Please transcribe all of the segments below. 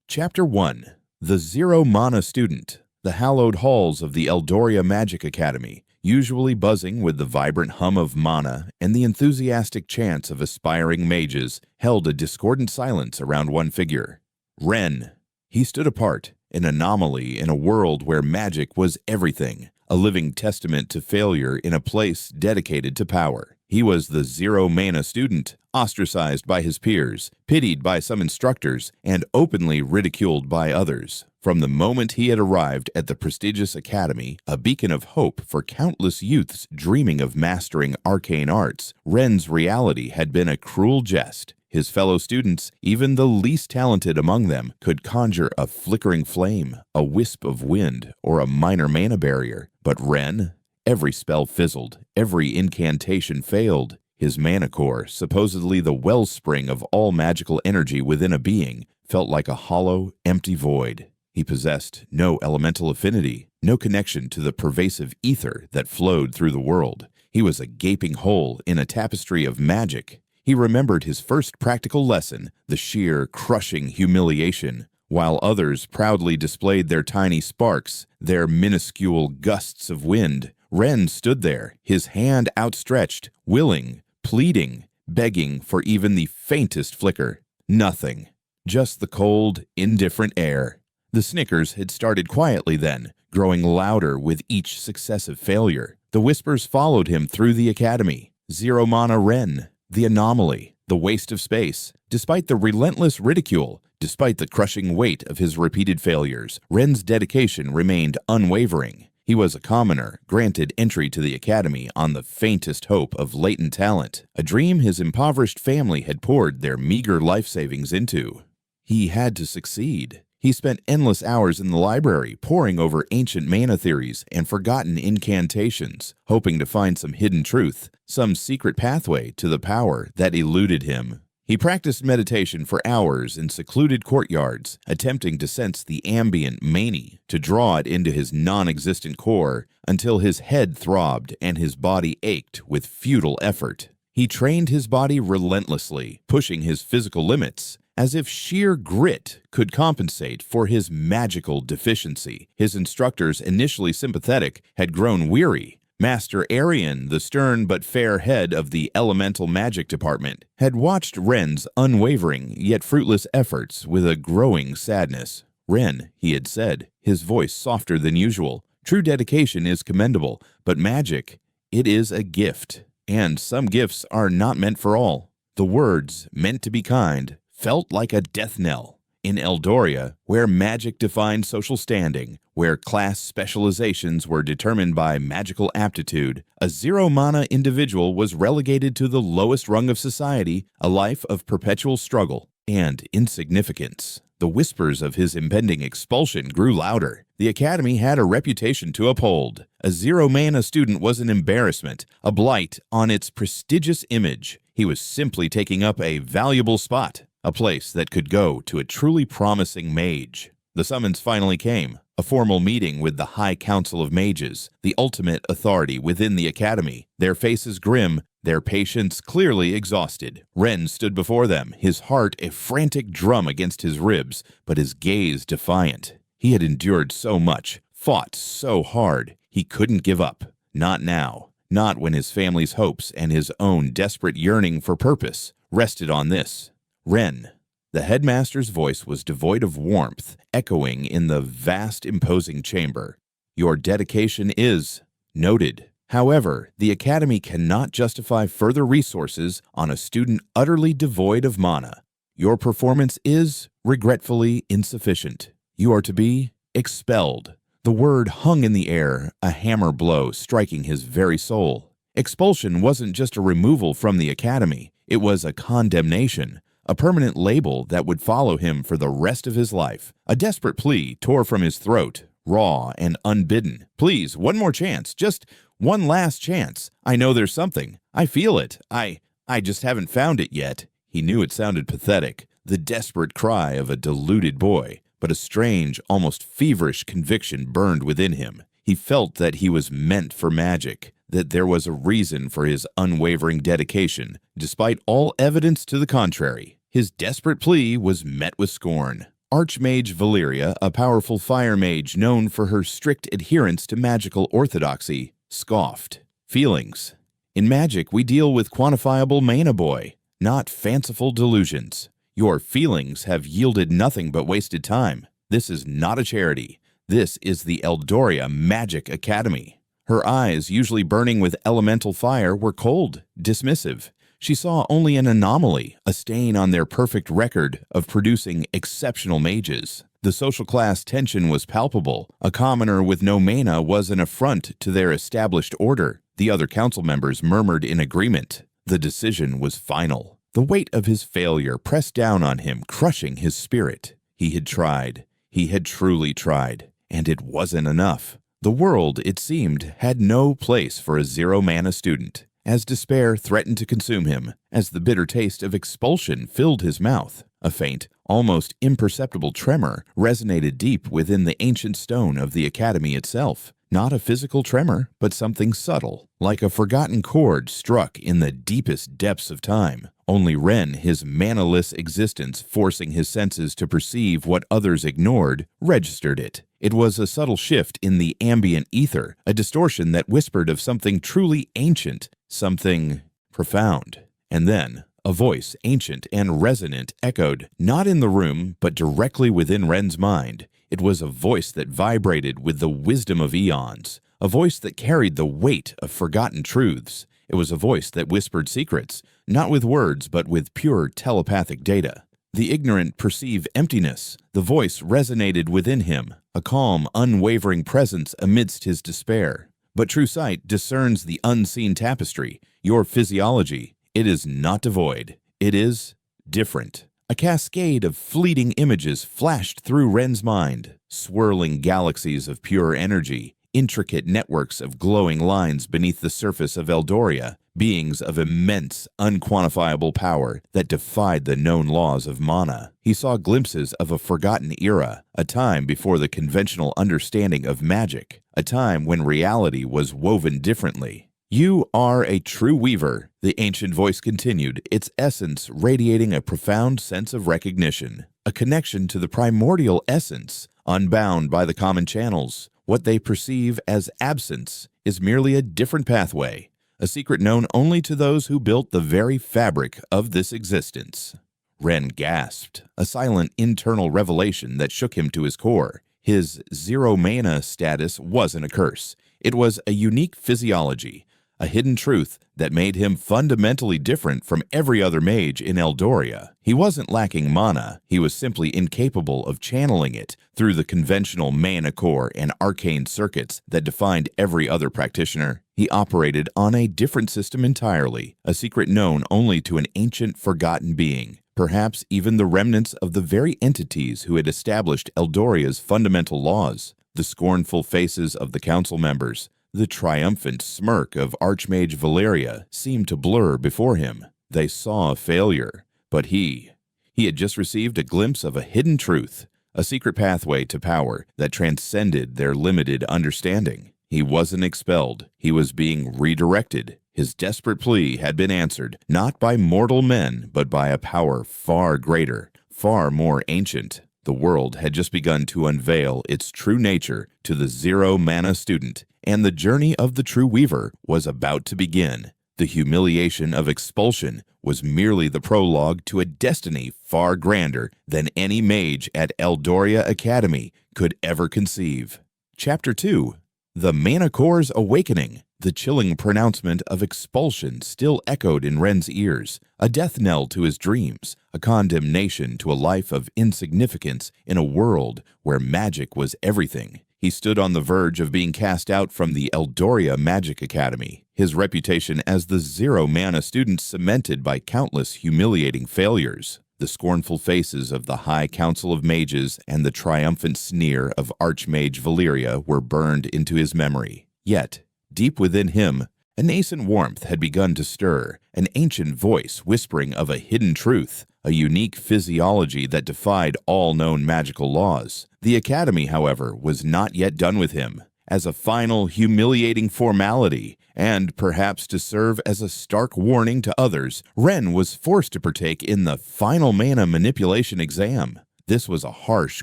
Chapter 1. The Zero Mana Student. The hallowed halls of the Eldoria Magic Academy, usually buzzing with the vibrant hum of mana and the enthusiastic chants of aspiring mages, held a discordant silence around one figure. Ren. He stood apart, an anomaly in a world where magic was everything, a living testament to failure in a place dedicated to power. He was the Zero Mana Student, ostracized by his peers, pitied by some instructors, and openly ridiculed by others. From the moment he had arrived at the prestigious academy, a beacon of hope for countless youths dreaming of mastering arcane arts, Ren's reality had been a cruel jest. His fellow students, even the least talented among them, could conjure a flickering flame, a wisp of wind, or a minor mana barrier. But Ren? Every spell fizzled, every incantation failed. His mana core, supposedly the wellspring of all magical energy within a being, felt like a hollow, empty void. He possessed no elemental affinity, no connection to the pervasive ether that flowed through the world. He was a gaping hole in a tapestry of magic. He remembered his first practical lesson, the sheer, crushing humiliation. While others proudly displayed their tiny sparks, their minuscule gusts of wind, Ren stood there, his hand outstretched, willing, pleading, begging for even the faintest flicker. Nothing. Just the cold, indifferent air. The snickers had started quietly then, growing louder with each successive failure. The whispers followed him through the academy. Zero Mana Ren, the anomaly, the waste of space. Despite the relentless ridicule, despite the crushing weight of his repeated failures, Ren's dedication remained unwavering. He was a commoner, granted entry to the academy on the faintest hope of latent talent, a dream his impoverished family had poured their meager life savings into. He had to succeed. He spent endless hours in the library poring over ancient mana theories and forgotten incantations, hoping to find some hidden truth, some secret pathway to the power that eluded him. He practiced meditation for hours in secluded courtyards, attempting to sense the ambient mani, to draw it into his non-existent core until his head throbbed and his body ached with futile effort. He trained his body relentlessly, pushing his physical limits, as if sheer grit could compensate for his magical deficiency. His instructors, initially sympathetic, had grown weary. Master Arian, the stern but fair head of the elemental magic department, had watched Ren's unwavering yet fruitless efforts with a growing sadness. Ren, he had said, his voice softer than usual, true dedication is commendable, but magic, it is a gift. And some gifts are not meant for all. The words, meant to be kind, felt like a death knell. In Eldoria, where magic defined social standing, where class specializations were determined by magical aptitude, a zero-mana individual was relegated to the lowest rung of society, a life of perpetual struggle and insignificance. The whispers of his impending expulsion grew louder. The academy had a reputation to uphold. A zero-mana student was an embarrassment, a blight on its prestigious image. He was simply taking up a valuable spot, a place that could go to a truly promising mage. The summons finally came, a formal meeting with the High Council of Mages, the ultimate authority within the academy, their faces grim, their patience clearly exhausted. Ren stood before them, his heart a frantic drum against his ribs, but his gaze defiant. He had endured so much, fought so hard, he couldn't give up. Not now. Not when his family's hopes and his own desperate yearning for purpose rested on this. Ren. The headmaster's voice was devoid of warmth, echoing in the vast, imposing chamber. Your dedication is noted. However, the academy cannot justify further resources on a student utterly devoid of mana. Your performance is, regretfully, insufficient. You are to be expelled. The word hung in the air, a hammer blow striking his very soul. Expulsion wasn't just a removal from the academy. It was a condemnation. A permanent label that would follow him for the rest of his life. A desperate plea tore from his throat, raw and unbidden. Please, one more chance, just one last chance. I know there's something. I feel it. I just haven't found it yet. He knew it sounded pathetic, the desperate cry of a deluded boy, but a strange, almost feverish conviction burned within him. He felt that he was meant for magic, that there was a reason for his unwavering dedication, despite all evidence to the contrary. His desperate plea was met with scorn. Archmage Valeria, a powerful fire mage known for her strict adherence to magical orthodoxy, scoffed. Feelings. In magic, we deal with quantifiable mana boy, not fanciful delusions. Your feelings have yielded nothing but wasted time. This is not a charity. This is the Eldoria Magic Academy. Her eyes, usually burning with elemental fire, were cold, dismissive. She saw only an anomaly, a stain on their perfect record of producing exceptional mages. The social class tension was palpable. A commoner with no mana was an affront to their established order. The other council members murmured in agreement. The decision was final. The weight of his failure pressed down on him, crushing his spirit. He had tried. He had truly tried. And it wasn't enough. The world, it seemed, had no place for a zero-mana student. As despair threatened to consume him, as the bitter taste of expulsion filled his mouth, a faint, almost imperceptible tremor resonated deep within the ancient stone of the academy itself. Not a physical tremor, but something subtle, like a forgotten chord struck in the deepest depths of time. Only Ren, his manaless existence forcing his senses to perceive what others ignored, registered it. It was a subtle shift in the ambient ether, a distortion that whispered of something truly ancient, something profound. And then, a voice, ancient and resonant, echoed, not in the room, but directly within Ren's mind. It was a voice that vibrated with the wisdom of eons, a voice that carried the weight of forgotten truths. It was a voice that whispered secrets, not with words, but with pure telepathic data. The ignorant perceive emptiness. The voice resonated within him, a calm, unwavering presence amidst his despair. But true sight discerns the unseen tapestry, your physiology. It is not devoid. It is different. A cascade of fleeting images flashed through Ren's mind, swirling galaxies of pure energy, intricate networks of glowing lines beneath the surface of Eldoria, beings of immense, unquantifiable power that defied the known laws of mana. He saw glimpses of a forgotten era, a time before the conventional understanding of magic, a time when reality was woven differently. You are a true weaver, the ancient voice continued, its essence radiating a profound sense of recognition, a connection to the primordial essence, unbound by the common channels. What they perceive as absence is merely a different pathway, a secret known only to those who built the very fabric of this existence. Ren gasped, a silent internal revelation that shook him to his core. His zero-mana status wasn't a curse. It was a unique physiology, a hidden truth that made him fundamentally different from every other mage in Eldoria. He wasn't lacking mana, he was simply incapable of channeling it through the conventional mana core and arcane circuits that defined every other practitioner. He operated on a different system entirely, a secret known only to an ancient forgotten being, perhaps even the remnants of the very entities who had established Eldoria's fundamental laws. The scornful faces of the council members, the triumphant smirk of Archmage Valeria seemed to blur before him. They saw a failure, but he had just received a glimpse of a hidden truth, a secret pathway to power that transcended their limited understanding. He wasn't expelled, he was being redirected. His desperate plea had been answered, not by mortal men, but by a power far greater, far more ancient. The world had just begun to unveil its true nature to the zero-mana student, and the journey of the true weaver was about to begin. The humiliation of expulsion was merely the prologue to a destiny far grander than any mage at Eldoria Academy could ever conceive. Chapter 2. The Mana Core's Awakening. The chilling pronouncement of expulsion still echoed in Ren's ears, a death knell to his dreams, a condemnation to a life of insignificance in a world where magic was everything. He stood on the verge of being cast out from the Eldoria Magic Academy, his reputation as the zero-mana student cemented by countless humiliating failures. The scornful faces of the High Council of Mages and the triumphant sneer of Archmage Valeria were burned into his memory. Yet, deep within him, a nascent warmth had begun to stir, an ancient voice whispering of a hidden truth, a unique physiology that defied all known magical laws. The academy, however, was not yet done with him. As a final, humiliating formality, and perhaps to serve as a stark warning to others, Ren was forced to partake in the final mana manipulation exam. This was a harsh,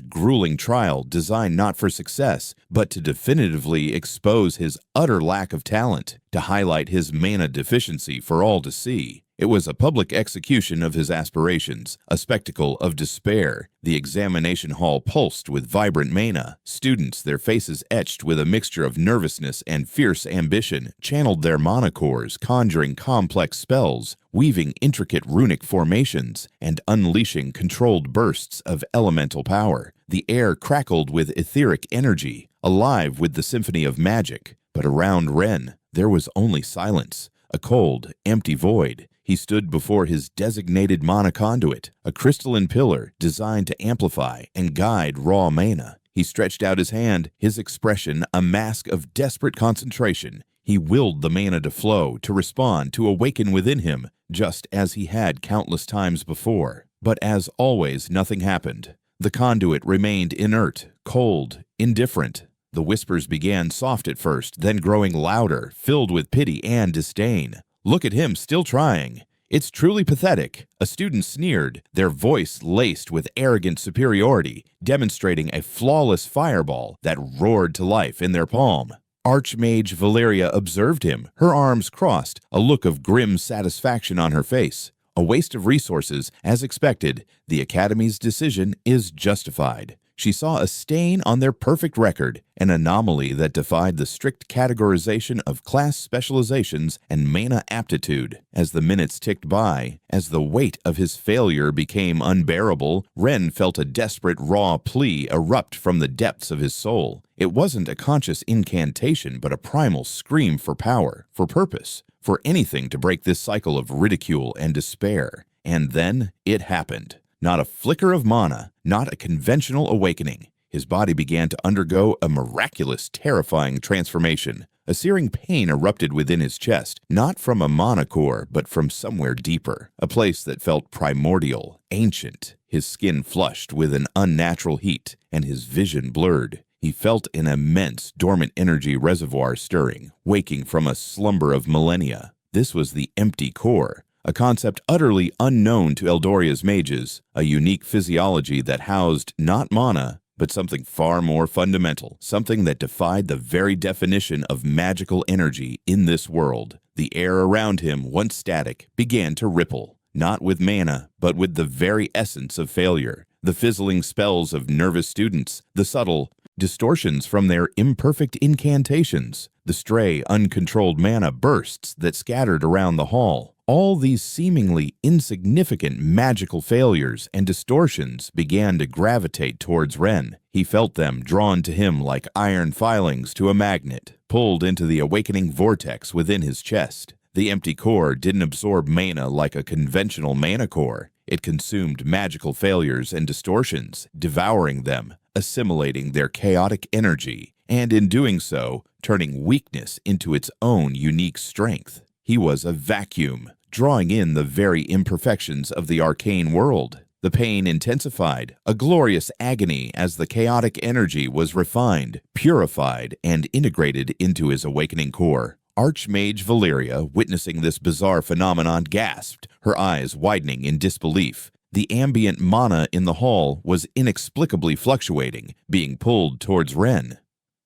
grueling trial designed not for success, but to definitively expose his utter lack of talent, to highlight his mana deficiency for all to see. It was a public execution of his aspirations, a spectacle of despair. The examination hall pulsed with vibrant mana. Students, their faces etched with a mixture of nervousness and fierce ambition, channeled their mana cores, conjuring complex spells, weaving intricate runic formations, and unleashing controlled bursts of elemental power. The air crackled with etheric energy, alive with the symphony of magic. But around Ren, there was only silence, a cold, empty void. He stood before his designated mana conduit, a crystalline pillar designed to amplify and guide raw mana. He stretched out his hand, his expression a mask of desperate concentration. He willed the mana to flow, to respond, to awaken within him, just as he had countless times before. But as always, nothing happened. The conduit remained inert, cold, indifferent. The whispers began soft at first, then growing louder, filled with pity and disdain. "Look at him, still trying. It's truly pathetic," a student sneered, their voice laced with arrogant superiority, demonstrating a flawless fireball that roared to life in their palm. Archmage Valeria observed him, her arms crossed, a look of grim satisfaction on her face. A waste of resources, as expected. The Academy's decision is justified. She saw a stain on their perfect record, an anomaly that defied the strict categorization of class specializations and mana aptitude. As the minutes ticked by, as the weight of his failure became unbearable, Ren felt a desperate, raw plea erupt from the depths of his soul. It wasn't a conscious incantation, but a primal scream for power, for purpose, for anything to break this cycle of ridicule and despair. And then it happened. Not a flicker of mana, not a conventional awakening. His body began to undergo a miraculous, terrifying transformation. A searing pain erupted within his chest, not from a mana core, but from somewhere deeper, a place that felt primordial, ancient. His skin flushed with an unnatural heat, and his vision blurred. He felt an immense, dormant energy reservoir stirring, waking from a slumber of millennia. This was the empty core, a concept utterly unknown to Eldoria's mages, a unique physiology that housed not mana, but something far more fundamental, something that defied the very definition of magical energy in this world. The air around him, once static, began to ripple, not with mana, but with the very essence of failure. The fizzling spells of nervous students, the subtle distortions from their imperfect incantations, the stray, uncontrolled mana bursts that scattered around the hall. All these seemingly insignificant magical failures and distortions began to gravitate towards Ren. He felt them drawn to him like iron filings to a magnet, pulled into the awakening vortex within his chest. The empty core didn't absorb mana like a conventional mana core. It consumed magical failures and distortions, devouring them, assimilating their chaotic energy, and in doing so, turning weakness into its own unique strength. He was a vacuum, drawing in the very imperfections of the arcane world. The pain intensified, a glorious agony as the chaotic energy was refined, purified, and integrated into his awakening core. Archmage Valeria, witnessing this bizarre phenomenon, gasped, her eyes widening in disbelief. The ambient mana in the hall was inexplicably fluctuating, being pulled towards Ren.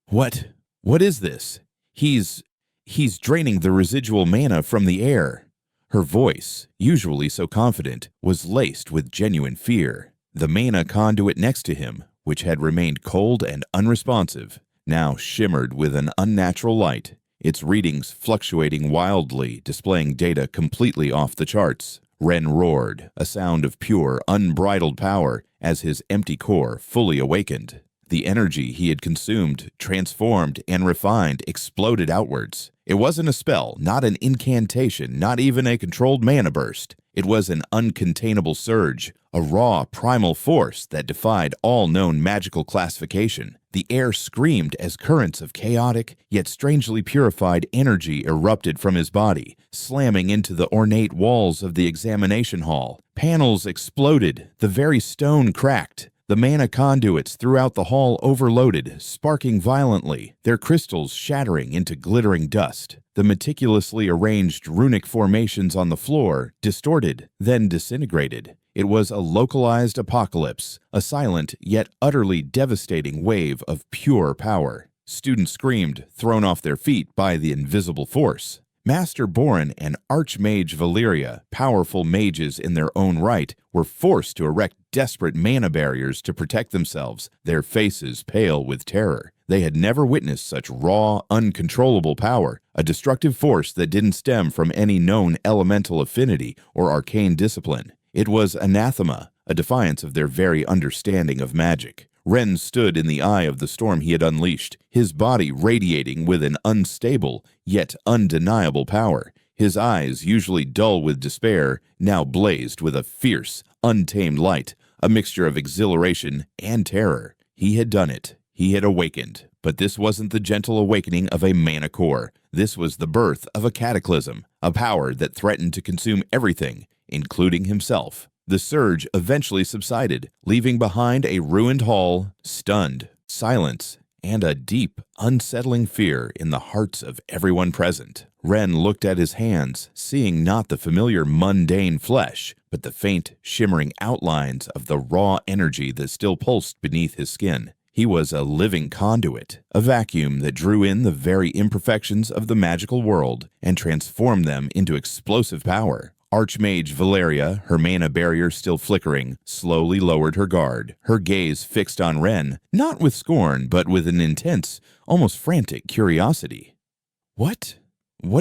What is this? He's draining the residual mana from the air." Her voice, usually so confident, was laced with genuine fear. The mana conduit next to him, which had remained cold and unresponsive, now shimmered with an unnatural light, its readings fluctuating wildly, displaying data completely off the charts. Ren roared, a sound of pure, unbridled power, as his empty core fully awakened. The energy he had consumed, transformed, and refined exploded outwards. It wasn't a spell, not an incantation, not even a controlled mana burst. It was an uncontainable surge, a raw, primal force that defied all known magical classification. The air screamed as currents of chaotic, yet strangely purified energy erupted from his body, slamming into the ornate walls of the examination hall. Panels exploded, the very stone cracked. The mana conduits throughout the hall overloaded, sparking violently, their crystals shattering into glittering dust. The meticulously arranged runic formations on the floor distorted, then disintegrated. It was a localized apocalypse, a silent yet utterly devastating wave of pure power. Students screamed, thrown off their feet by the invisible force. Master Borin and Archmage Valeria, powerful mages in their own right, were forced to erect desperate mana barriers to protect themselves, their faces pale with terror. They had never witnessed such raw, uncontrollable power, a destructive force that didn't stem from any known elemental affinity or arcane discipline. It was anathema, a defiance of their very understanding of magic. Ren stood in the eye of the storm he had unleashed, his body radiating with an unstable yet undeniable power. His eyes, usually dull with despair, now blazed with a fierce, untamed light, a mixture of exhilaration and terror. He had done it. He had awakened. But this wasn't the gentle awakening of a mana core. This was the birth of a cataclysm, a power that threatened to consume everything, including himself. The surge eventually subsided, leaving behind a ruined hall, stunned, silence, and a deep, unsettling fear in the hearts of everyone present. Ren looked at his hands, seeing not the familiar mundane flesh, but the faint, shimmering outlines of the raw energy that still pulsed beneath his skin. He was a living conduit, a vacuum that drew in the very imperfections of the magical world and transformed them into explosive power. Archmage Valeria, her mana barrier still flickering, slowly lowered her guard, her gaze fixed on Ren, not with scorn, but with an intense, almost frantic curiosity. What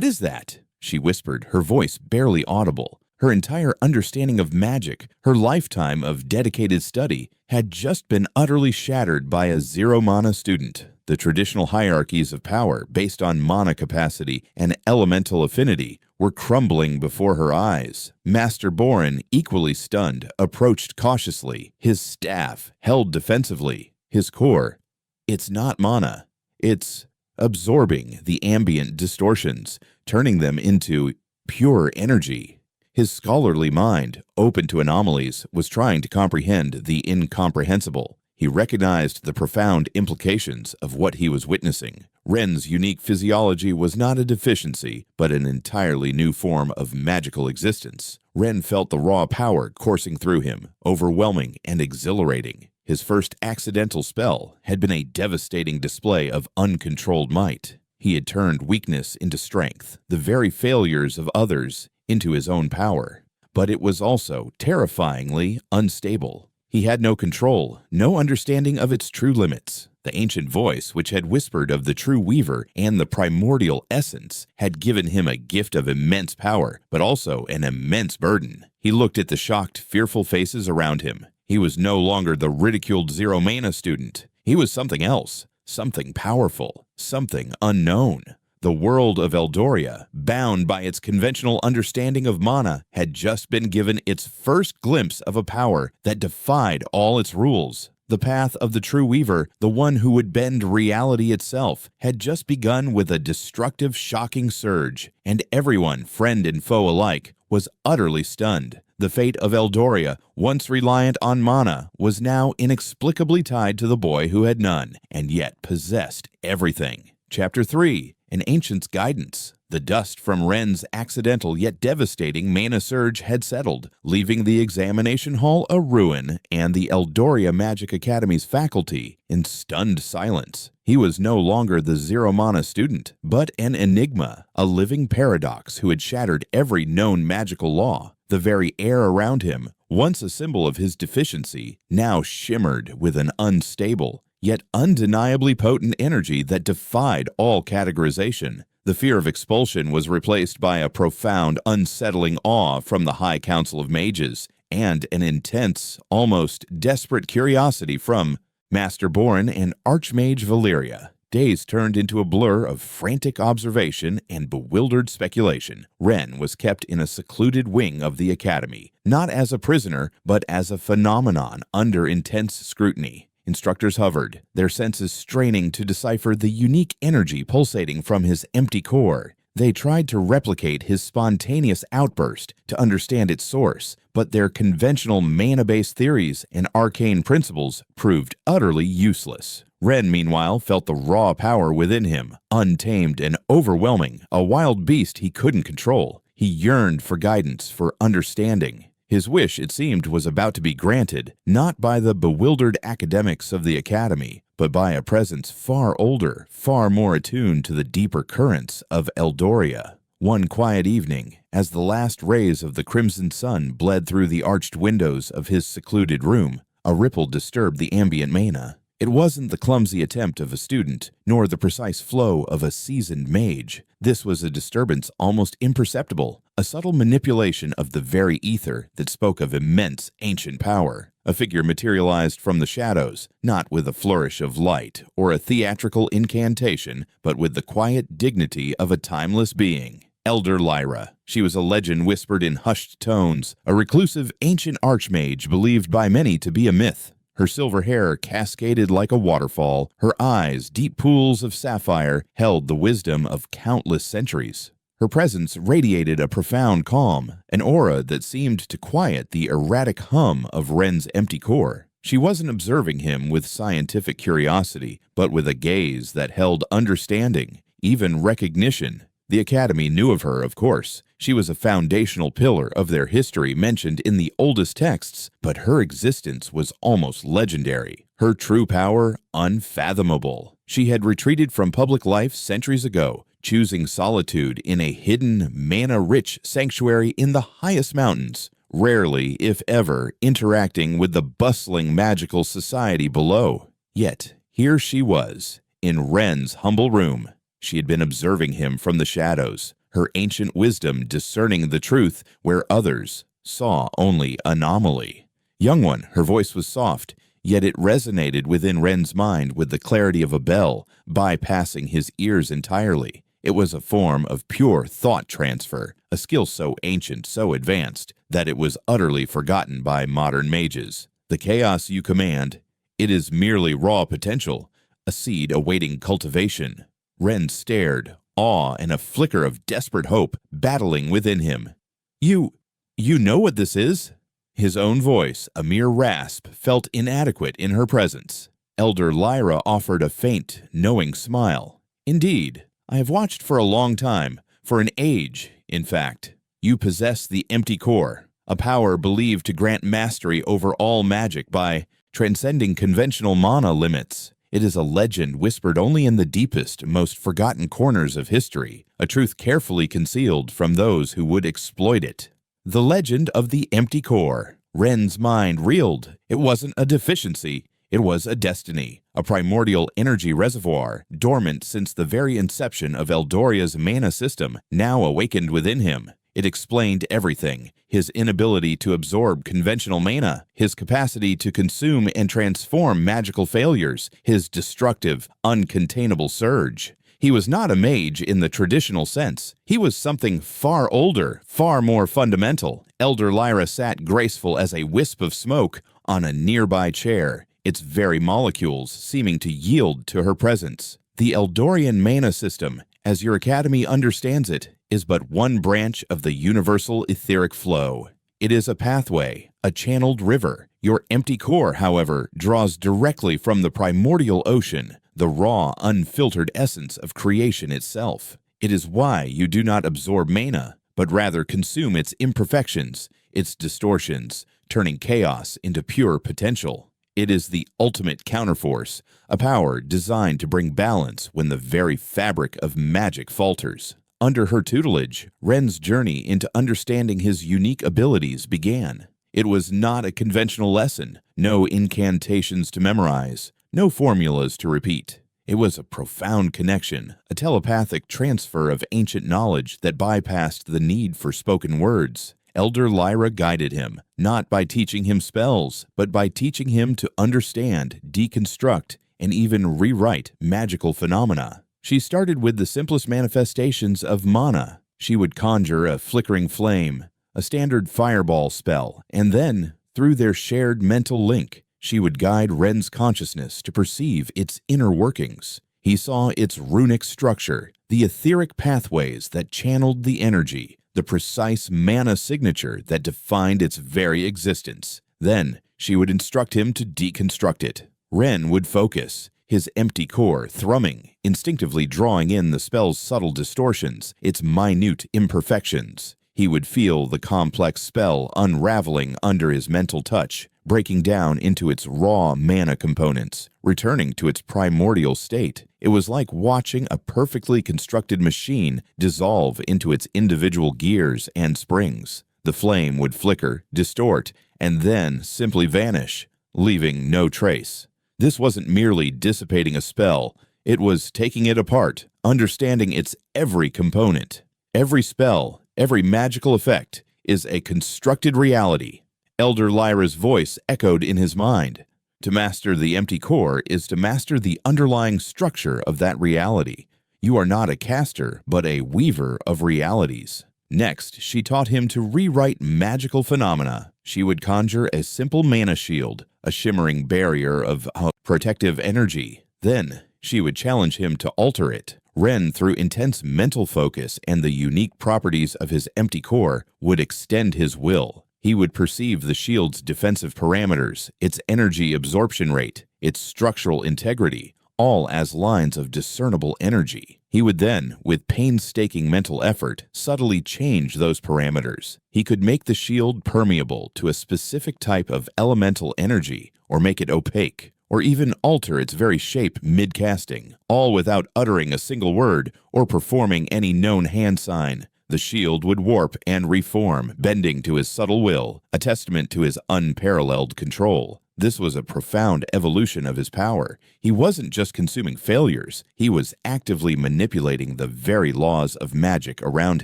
is that?" she whispered, her voice barely audible. Her entire understanding of magic, her lifetime of dedicated study, had just been utterly shattered by a zero-mana student. The traditional hierarchies of power, based on mana capacity and elemental affinity, were crumbling before her eyes. Master Borin, equally stunned, approached cautiously, his staff held defensively. His core, "It's not mana. It's absorbing the ambient distortions, turning them into pure energy." His scholarly mind, open to anomalies, was trying to comprehend the incomprehensible. He recognized the profound implications of what he was witnessing. Ren's unique physiology was not a deficiency, but an entirely new form of magical existence. Ren felt the raw power coursing through him, overwhelming and exhilarating. His first accidental spell had been a devastating display of uncontrolled might. He had turned weakness into strength, the very failures of others into his own power. But it was also terrifyingly unstable. He had no control, no understanding of its true limits. The ancient voice, which had whispered of the true weaver and the primordial essence, had given him a gift of immense power, but also an immense burden. He looked at the shocked, fearful faces around him. He was no longer the ridiculed zero-mana student. He was something else, something powerful, something unknown. The world of Eldoria, bound by its conventional understanding of mana, had just been given its first glimpse of a power that defied all its rules. The path of the true weaver, the one who would bend reality itself, had just begun with a destructive, shocking surge, and everyone, friend and foe alike, was utterly stunned. The fate of Eldoria, once reliant on mana, was now inexplicably tied to the boy who had none, and yet possessed everything. Chapter 3. An Ancient's Guidance. The dust from Ren's accidental yet devastating mana surge had settled, leaving the examination hall a ruin and the Eldoria Magic Academy's faculty in stunned silence. He was no longer the zero-mana student, but an enigma, a living paradox who had shattered every known magical law. The very air around him, once a symbol of his deficiency, now shimmered with an unstable, yet undeniably potent energy that defied all categorization. The fear of expulsion was replaced by a profound, unsettling awe from the High Council of Mages, and an intense, almost desperate curiosity from Master Borin and Archmage Valeria. Days turned into a blur of frantic observation and bewildered speculation. Ren was kept in a secluded wing of the academy, not as a prisoner, but as a phenomenon under intense scrutiny. Instructors hovered, their senses straining to decipher the unique energy pulsating from his empty core. They tried to replicate his spontaneous outburst to understand its source, but their conventional mana-based theories and arcane principles proved utterly useless. Ren, meanwhile, felt the raw power within him, untamed and overwhelming, a wild beast he couldn't control. He yearned for guidance, for understanding. His wish, it seemed, was about to be granted, not by the bewildered academics of the academy, but by a presence far older, far more attuned to the deeper currents of Eldoria. One quiet evening, as the last rays of the crimson sun bled through the arched windows of his secluded room, a ripple disturbed the ambient mana. It wasn't the clumsy attempt of a student, nor the precise flow of a seasoned mage. This was a disturbance almost imperceptible, a subtle manipulation of the very ether that spoke of immense ancient power. A figure materialized from the shadows, not with a flourish of light or a theatrical incantation, but with the quiet dignity of a timeless being. Elder Lyra. She was a legend whispered in hushed tones, a reclusive ancient archmage believed by many to be a myth. Her silver hair cascaded like a waterfall. Her eyes, deep pools of sapphire, held the wisdom of countless centuries. Her presence radiated a profound calm, an aura that seemed to quiet the erratic hum of Ren's empty core. She wasn't observing him with scientific curiosity, but with a gaze that held understanding, even recognition. The Academy knew of her, of course. She was a foundational pillar of their history mentioned in the oldest texts, but her existence was almost legendary. Her true power, unfathomable. She had retreated from public life centuries ago, choosing solitude in a hidden, mana-rich sanctuary in the highest mountains, rarely, if ever, interacting with the bustling magical society below. Yet, here she was, in Ren's humble room. She had been observing him from the shadows, her ancient wisdom discerning the truth where others saw only anomaly. Young one, her voice was soft, yet it resonated within Ren's mind with the clarity of a bell, bypassing his ears entirely. It was a form of pure thought transfer, a skill so ancient, so advanced, that it was utterly forgotten by modern mages. The chaos you command, it is merely raw potential, a seed awaiting cultivation. Ren stared, awe and a flicker of desperate hope battling within him. You know what this is?" His own voice, a mere rasp, felt inadequate in her presence. Elder Lyra offered a faint, knowing smile. "Indeed, I have watched for a long time, for an age, in fact. You possess the empty core, a power believed to grant mastery over all magic by transcending conventional mana limits. It is a legend whispered only in the deepest, most forgotten corners of history, a truth carefully concealed from those who would exploit it. The legend of the empty core." Ren's mind reeled. It wasn't a deficiency. It was a destiny, a primordial energy reservoir, dormant since the very inception of Eldoria's mana system, now awakened within him. It explained everything: his inability to absorb conventional mana, his capacity to consume and transform magical failures, his destructive, uncontainable surge. He was not a mage in the traditional sense. He was something far older, far more fundamental. Elder Lyra sat graceful as a wisp of smoke on a nearby chair, its very molecules seeming to yield to her presence. The Eldorian mana system, as your academy understands it, is but one branch of the universal etheric flow. It is a pathway, a channeled river. Your empty core, however, draws directly from the primordial ocean, the raw, unfiltered essence of creation itself. It is why you do not absorb mana, but rather consume its imperfections, its distortions, turning chaos into pure potential. It is the ultimate counterforce, a power designed to bring balance when the very fabric of magic falters. Under her tutelage, Ren's journey into understanding his unique abilities began. It was not a conventional lesson, no incantations to memorize, no formulas to repeat. It was a profound connection, a telepathic transfer of ancient knowledge that bypassed the need for spoken words. Elder Lyra guided him, not by teaching him spells, but by teaching him to understand, deconstruct, and even rewrite magical phenomena. She started with the simplest manifestations of mana. She would conjure a flickering flame, a standard fireball spell, and then, through their shared mental link, she would guide Ren's consciousness to perceive its inner workings. He saw its runic structure, the etheric pathways that channeled the energy, the precise mana signature that defined its very existence. Then, she would instruct him to deconstruct it. Ren would focus, his empty core thrumming, instinctively drawing in the spell's subtle distortions, its minute imperfections. He would feel the complex spell unraveling under his mental touch, breaking down into its raw mana components, returning to its primordial state. It was like watching a perfectly constructed machine dissolve into its individual gears and springs. The flame would flicker, distort, and then simply vanish, leaving no trace. This wasn't merely dissipating a spell, it was taking it apart, understanding its every component. Every spell, every magical effect, is a constructed reality. Elder Lyra's voice echoed in his mind. To master the empty core is to master the underlying structure of that reality. You are not a caster, but a weaver of realities. Next, she taught him to rewrite magical phenomena. She would conjure a simple mana shield, a shimmering barrier of protective energy. Then, she would challenge him to alter it. Ren, through intense mental focus and the unique properties of his empty core, would extend his will. He would perceive the shield's defensive parameters, its energy absorption rate, its structural integrity, all as lines of discernible energy. He would then, with painstaking mental effort, subtly change those parameters. He could make the shield permeable to a specific type of elemental energy, or make it opaque, or even alter its very shape mid-casting, all without uttering a single word or performing any known hand sign. The shield would warp and reform, bending to his subtle will, a testament to his unparalleled control. This was a profound evolution of his power. He wasn't just consuming failures, he was actively manipulating the very laws of magic around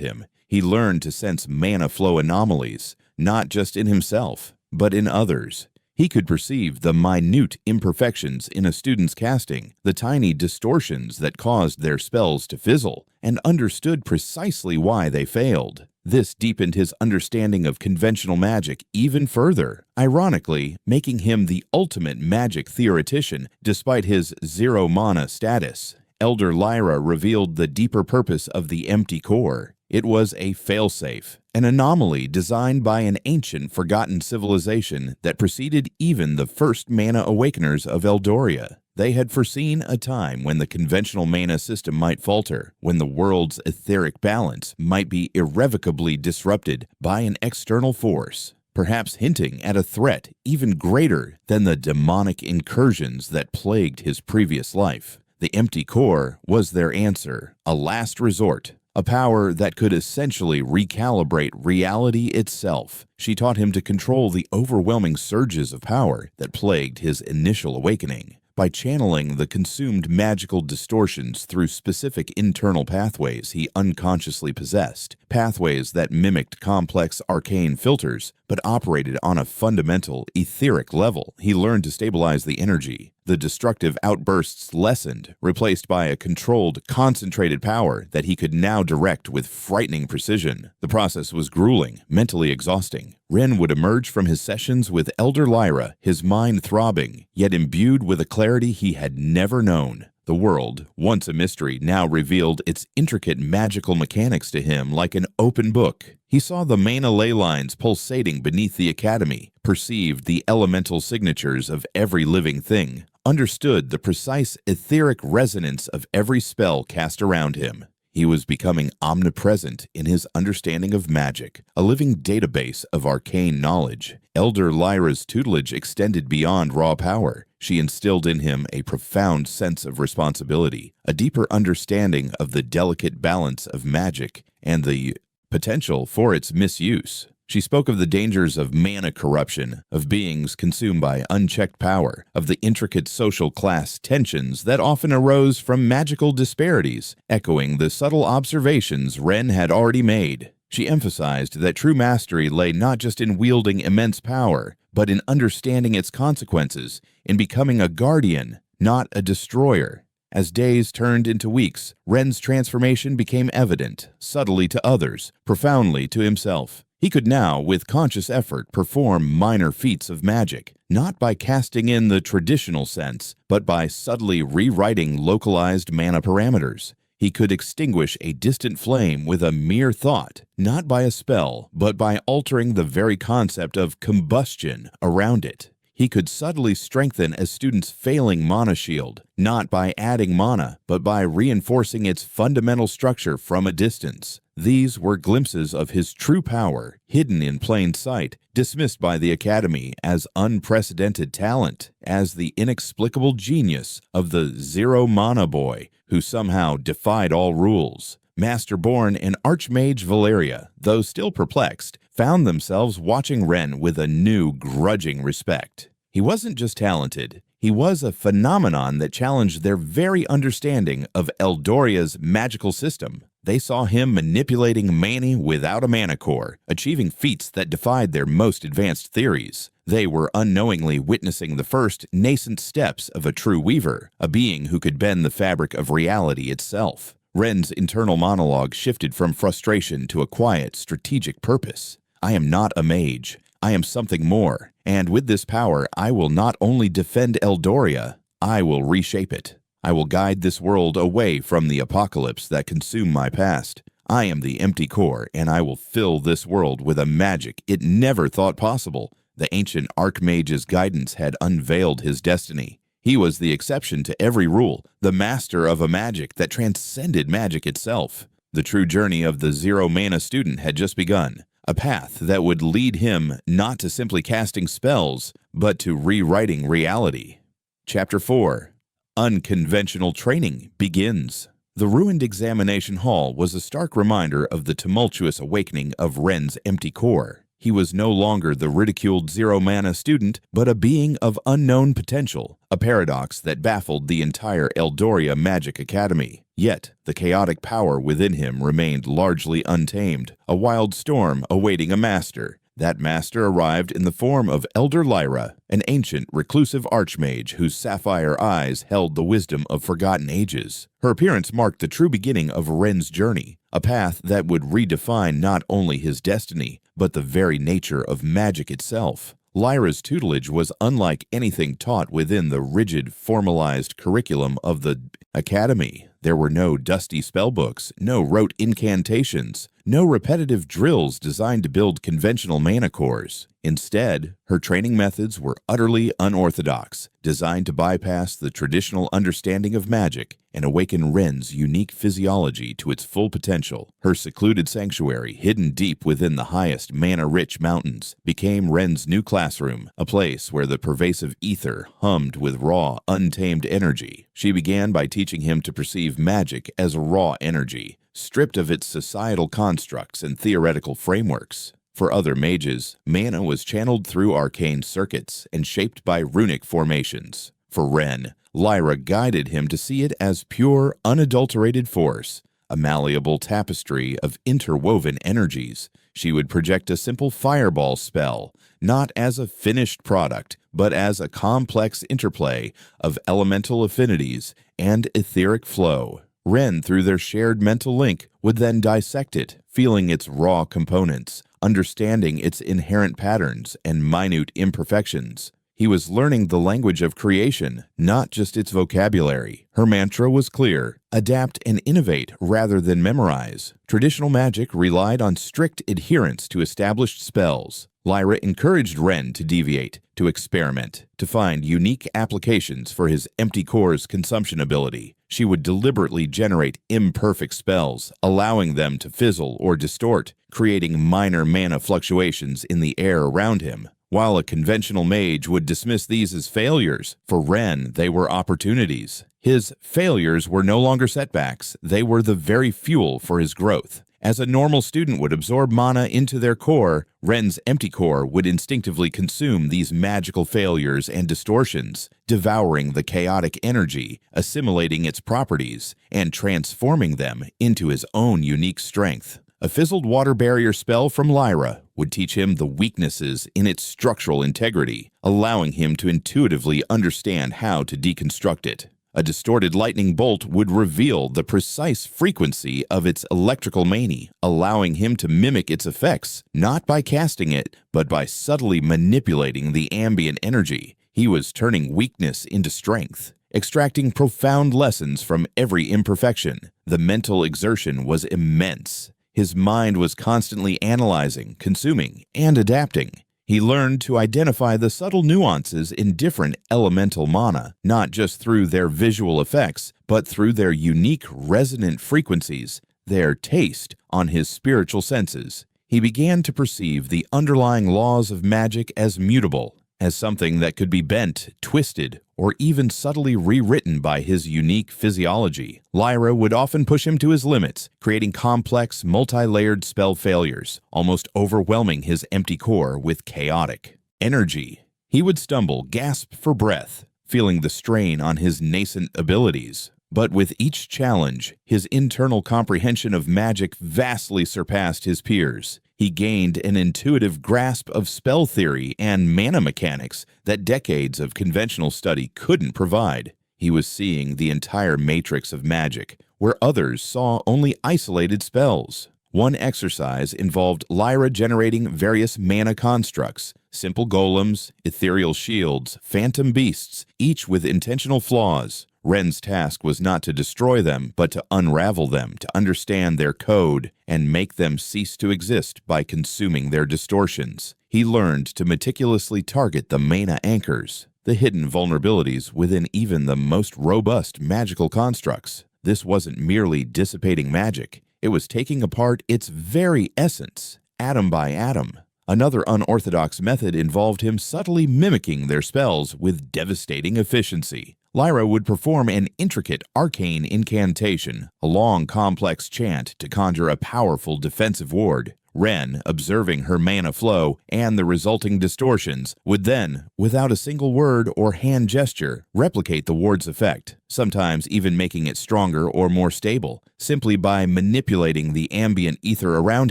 him. He learned to sense mana flow anomalies, not just in himself, but in others. He could perceive the minute imperfections in a student's casting, the tiny distortions that caused their spells to fizzle, and understood precisely why they failed. This deepened his understanding of conventional magic even further, ironically making him the ultimate magic theoretician despite his zero mana status. Elder Lyra revealed the deeper purpose of the empty core. It was a failsafe, an anomaly designed by an ancient forgotten civilization that preceded even the first mana awakeners of Eldoria. They had foreseen a time when the conventional mana system might falter, when the world's etheric balance might be irrevocably disrupted by an external force, perhaps hinting at a threat even greater than the demonic incursions that plagued his previous life. The empty core was their answer, a last resort, a power that could essentially recalibrate reality itself. She taught him to control the overwhelming surges of power that plagued his initial awakening. By channeling the consumed magical distortions through specific internal pathways he unconsciously possessed, pathways that mimicked complex arcane filters but operated on a fundamental etheric level, he learned to stabilize the energy. The destructive outbursts lessened, replaced by a controlled, concentrated power that he could now direct with frightening precision. The process was grueling, mentally exhausting. Ren would emerge from his sessions with Elder Lyra, his mind throbbing, yet imbued with a clarity he had never known. The world, once a mystery, now revealed its intricate magical mechanics to him like an open book. He saw the mana ley lines pulsating beneath the academy, perceived the elemental signatures of every living thing, understood the precise etheric resonance of every spell cast around him. He was becoming omnipresent in his understanding of magic, a living database of arcane knowledge. Elder Lyra's tutelage extended beyond raw power. She instilled in him a profound sense of responsibility, a deeper understanding of the delicate balance of magic and the potential for its misuse. She spoke of the dangers of mana corruption, of beings consumed by unchecked power, of the intricate social class tensions that often arose from magical disparities, echoing the subtle observations Ren had already made. She emphasized that true mastery lay not just in wielding immense power, but in understanding its consequences, in becoming a guardian, not a destroyer. As days turned into weeks, Ren's transformation became evident, subtly to others, profoundly to himself. He could now, with conscious effort, perform minor feats of magic, not by casting in the traditional sense, but by subtly rewriting localized mana parameters. He could extinguish a distant flame with a mere thought, not by a spell, but by altering the very concept of combustion around it. He could subtly strengthen a student's failing mana shield, not by adding mana, but by reinforcing its fundamental structure from a distance. These were glimpses of his true power, hidden in plain sight, dismissed by the Academy as unprecedented talent, as the inexplicable genius of the Zero Mana Boy, who somehow defied all rules. Master Born and Archmage Valeria, though still perplexed, found themselves watching Ren with a new, grudging respect. He wasn't just talented, he was a phenomenon that challenged their very understanding of Eldoria's magical system. They saw him manipulating Mani without a mana core, achieving feats that defied their most advanced theories. They were unknowingly witnessing the first nascent steps of a true weaver, a being who could bend the fabric of reality itself. Ren's internal monologue shifted from frustration to a quiet, strategic purpose. I am not a mage. I am something more, and with this power I will not only defend Eldoria, I will reshape it. I will guide this world away from the apocalypse that consumed my past. I am the empty core, and I will fill this world with a magic it never thought possible. The ancient Archmage's guidance had unveiled his destiny. He was the exception to every rule, the master of a magic that transcended magic itself. The true journey of the Zero Mana student had just begun, a path that would lead him not to simply casting spells, but to rewriting reality. Chapter 4. Unconventional Training begins. The ruined examination hall was a stark reminder of the tumultuous awakening of Ren's empty core. He was no longer the ridiculed zero-mana student, but a being of unknown potential, a paradox that baffled the entire Eldoria Magic Academy. Yet, the chaotic power within him remained largely untamed, a wild storm awaiting a master. That master arrived in the form of Elder Lyra, an ancient, reclusive archmage whose sapphire eyes held the wisdom of forgotten ages. Her appearance marked the true beginning of Ren's journey, a path that would redefine not only his destiny, but the very nature of magic itself. Lyra's tutelage was unlike anything taught within the rigid, formalized curriculum of the Academy. There were no dusty spellbooks, no rote incantations, no repetitive drills designed to build conventional mana cores. Instead, her training methods were utterly unorthodox, designed to bypass the traditional understanding of magic and awaken Ren's unique physiology to its full potential. Her secluded sanctuary, hidden deep within the highest mana-rich mountains, became Ren's new classroom, a place where the pervasive ether hummed with raw, untamed energy. She began by teaching him to perceive magic as raw energy, stripped of its societal constructs and theoretical frameworks. For other mages, mana was channeled through arcane circuits and shaped by runic formations. For Ren, Lyra guided him to see it as pure, unadulterated force, a malleable tapestry of interwoven energies. She would project a simple fireball spell, not as a finished product, but as a complex interplay of elemental affinities and etheric flow. Ren, through their shared mental link, would then dissect it, feeling its raw components, understanding its inherent patterns and minute imperfections. He was learning the language of creation, not just its vocabulary. Her mantra was clear: adapt and innovate rather than memorize. Traditional magic relied on strict adherence to established spells. Lyra encouraged Ren to deviate, to experiment, to find unique applications for his empty core's consumption ability. She would deliberately generate imperfect spells, allowing them to fizzle or distort, creating minor mana fluctuations in the air around him. While a conventional mage would dismiss these as failures, for Ren they were opportunities. His failures were no longer setbacks, they were the very fuel for his growth. As a normal student would absorb mana into their core, Ren's empty core would instinctively consume these magical failures and distortions, devouring the chaotic energy, assimilating its properties, and transforming them into his own unique strength. A fizzled water barrier spell from Lyra would teach him the weaknesses in its structural integrity, allowing him to intuitively understand how to deconstruct it. A distorted lightning bolt would reveal the precise frequency of its electrical mani, allowing him to mimic its effects, not by casting it, but by subtly manipulating the ambient energy. He was turning weakness into strength. extracting profound lessons from every imperfection. The mental exertion was immense. His mind was constantly analyzing, consuming, and adapting. He learned to identify the subtle nuances in different elemental mana, not just through their visual effects, but through their unique resonant frequencies, their taste on his spiritual senses. He began to perceive the underlying laws of magic as mutable, as something that could be bent, twisted, or even subtly rewritten by his unique physiology. Lyra would often push him to his limits, creating complex, multi-layered spell failures, almost overwhelming his empty core with chaotic energy. He would stumble, gasp for breath, feeling the strain on his nascent abilities. But with each challenge, his internal comprehension of magic vastly surpassed his peers. He gained an intuitive grasp of spell theory and mana mechanics that decades of conventional study couldn't provide. He was seeing the entire matrix of magic, where others saw only isolated spells. One exercise involved Lyra generating various mana constructs, simple golems, ethereal shields, phantom beasts, each with intentional flaws. Ren's task was not to destroy them, but to unravel them, to understand their code, and make them cease to exist by consuming their distortions. He learned to meticulously target the mana anchors, the hidden vulnerabilities within even the most robust magical constructs. This wasn't merely dissipating magic, it was taking apart its very essence, atom by atom. Another unorthodox method involved him subtly mimicking their spells with devastating efficiency. Lyra would perform an intricate arcane incantation, a long, complex chant to conjure a powerful defensive ward. Ren, observing her mana flow and the resulting distortions, would then, without a single word or hand gesture, replicate the ward's effect, sometimes even making it stronger or more stable, simply by manipulating the ambient ether around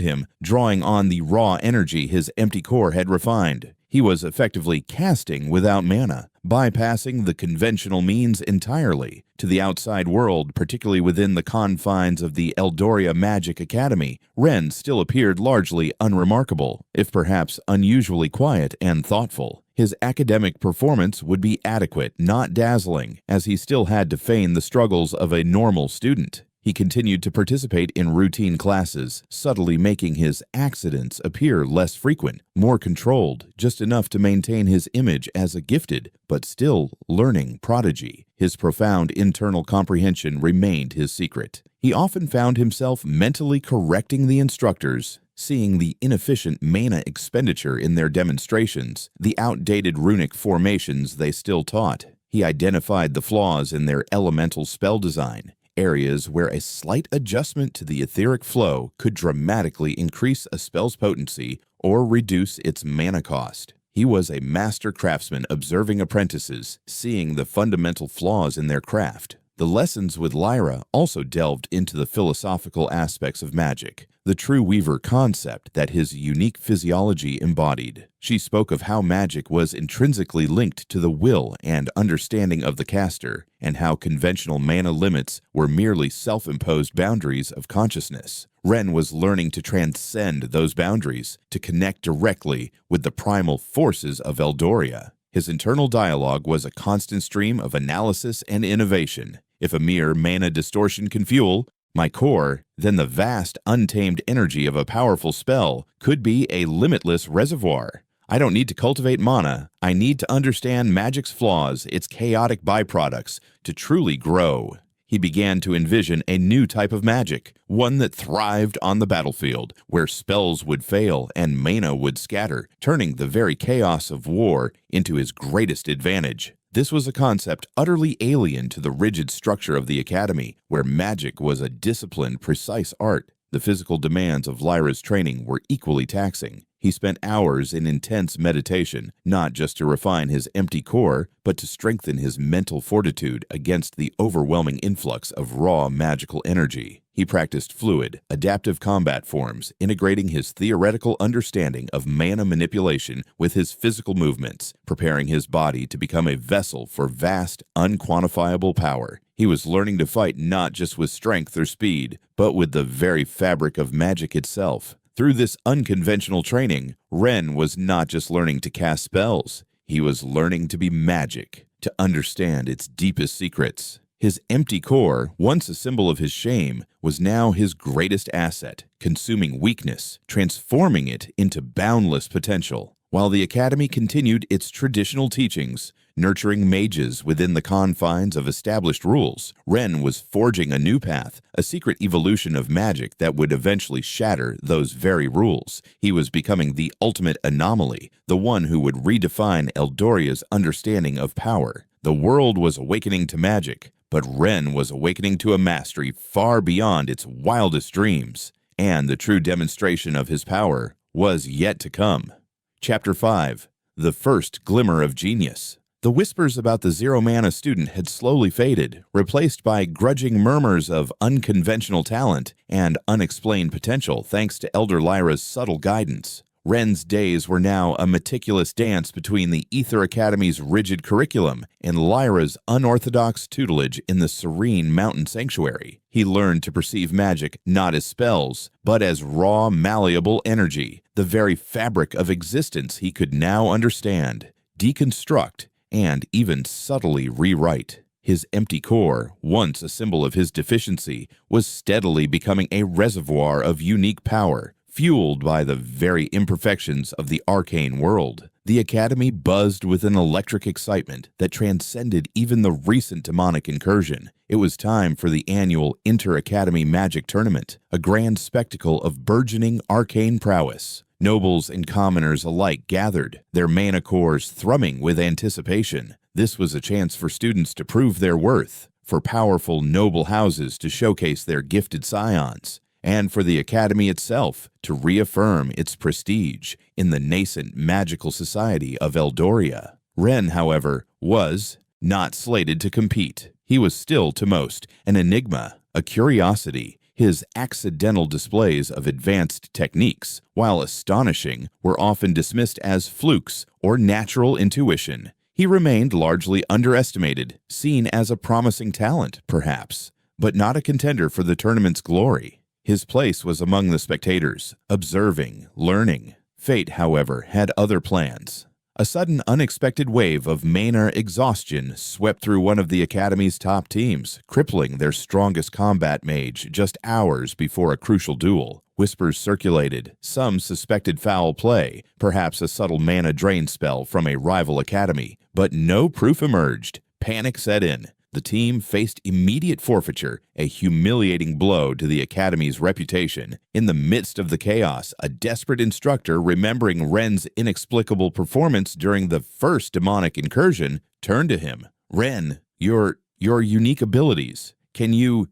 him, drawing on the raw energy his empty core had refined. He was effectively casting without mana, bypassing the conventional means entirely. To the outside world, particularly within the confines of the Eldoria Magic Academy, Ren still appeared largely unremarkable, if perhaps unusually quiet and thoughtful. His academic performance would be adequate, not dazzling, as he still had to feign the struggles of a normal student. He continued to participate in routine classes, subtly making his accidents appear less frequent, more controlled, just enough to maintain his image as a gifted, but still learning prodigy. His profound internal comprehension remained his secret. He often found himself mentally correcting the instructors, seeing the inefficient mana expenditure in their demonstrations, the outdated runic formations they still taught. He identified the flaws in their elemental spell design, areas where a slight adjustment to the etheric flow could dramatically increase a spell's potency or reduce its mana cost. He was a master craftsman observing apprentices, seeing the fundamental flaws in their craft. The lessons with Lyra also delved into the philosophical aspects of magic, the true weaver concept that his unique physiology embodied. She spoke of how magic was intrinsically linked to the will and understanding of the caster, and how conventional mana limits were merely self-imposed boundaries of consciousness. Ren was learning to transcend those boundaries, to connect directly with the primal forces of Eldoria. His internal dialogue was a constant stream of analysis and innovation. If a mere mana distortion can fuel my core, then the vast, untamed energy of a powerful spell could be a limitless reservoir. I don't need to cultivate mana. I need to understand magic's flaws, its chaotic byproducts, to truly grow. He began to envision a new type of magic, one that thrived on the battlefield, where spells would fail and mana would scatter, turning the very chaos of war into his greatest advantage. This was a concept utterly alien to the rigid structure of the academy, where magic was a disciplined, precise art. The physical demands of Lyra's training were equally taxing. He spent hours in intense meditation, not just to refine his empty core, but to strengthen his mental fortitude against the overwhelming influx of raw magical energy. He practiced fluid, adaptive combat forms, integrating his theoretical understanding of mana manipulation with his physical movements, preparing his body to become a vessel for vast, unquantifiable power. He was learning to fight not just with strength or speed, but with the very fabric of magic itself. Through this unconventional training, Ren was not just learning to cast spells. He was learning to be magic, to understand its deepest secrets. His empty core, once a symbol of his shame, was now his greatest asset, consuming weakness, transforming it into boundless potential. While the Academy continued its traditional teachings, nurturing mages within the confines of established rules, Ren was forging a new path, a secret evolution of magic that would eventually shatter those very rules. He was becoming the ultimate anomaly, the one who would redefine Eldoria's understanding of power. The world was awakening to magic, but Ren was awakening to a mastery far beyond its wildest dreams, and the true demonstration of his power was yet to come. Chapter 5. The First Glimmer of Genius. The whispers about the zero-mana student had slowly faded, replaced by grudging murmurs of unconventional talent and unexplained potential thanks to Elder Lyra's subtle guidance. Ren's days were now a meticulous dance between the Ether Academy's rigid curriculum and Lyra's unorthodox tutelage in the serene mountain sanctuary. He learned to perceive magic not as spells, but as raw, malleable energy, the very fabric of existence he could now understand, deconstruct, and even subtly rewrite. His empty core, once a symbol of his deficiency, was steadily becoming a reservoir of unique power, fueled by the very imperfections of the arcane world. The Academy buzzed with an electric excitement that transcended even the recent demonic incursion. It was time for the annual Inter-Academy Magic Tournament, a grand spectacle of burgeoning arcane prowess. Nobles and commoners alike gathered, their mana cores thrumming with anticipation. This was a chance for students to prove their worth, for powerful noble houses to showcase their gifted scions, and for the Academy itself to reaffirm its prestige in the nascent magical society of Eldoria. Ren, however, was not slated to compete. He was still, to most, an enigma, a curiosity. His accidental displays of advanced techniques, while astonishing, were often dismissed as flukes or natural intuition. He remained largely underestimated, seen as a promising talent, perhaps, but not a contender for the tournament's glory. His place was among the spectators, observing, learning. Fate, however, had other plans. A sudden, unexpected wave of mana exhaustion swept through one of the Academy's top teams, crippling their strongest combat mage just hours before a crucial duel. Whispers circulated. Some suspected foul play, perhaps a subtle mana drain spell from a rival academy, but no proof emerged. Panic set in. The team faced immediate forfeiture, a humiliating blow to the Academy's reputation. In the midst of the chaos, a desperate instructor, remembering Ren's inexplicable performance during the first demonic incursion, turned to him. "Ren, your unique abilities. Can you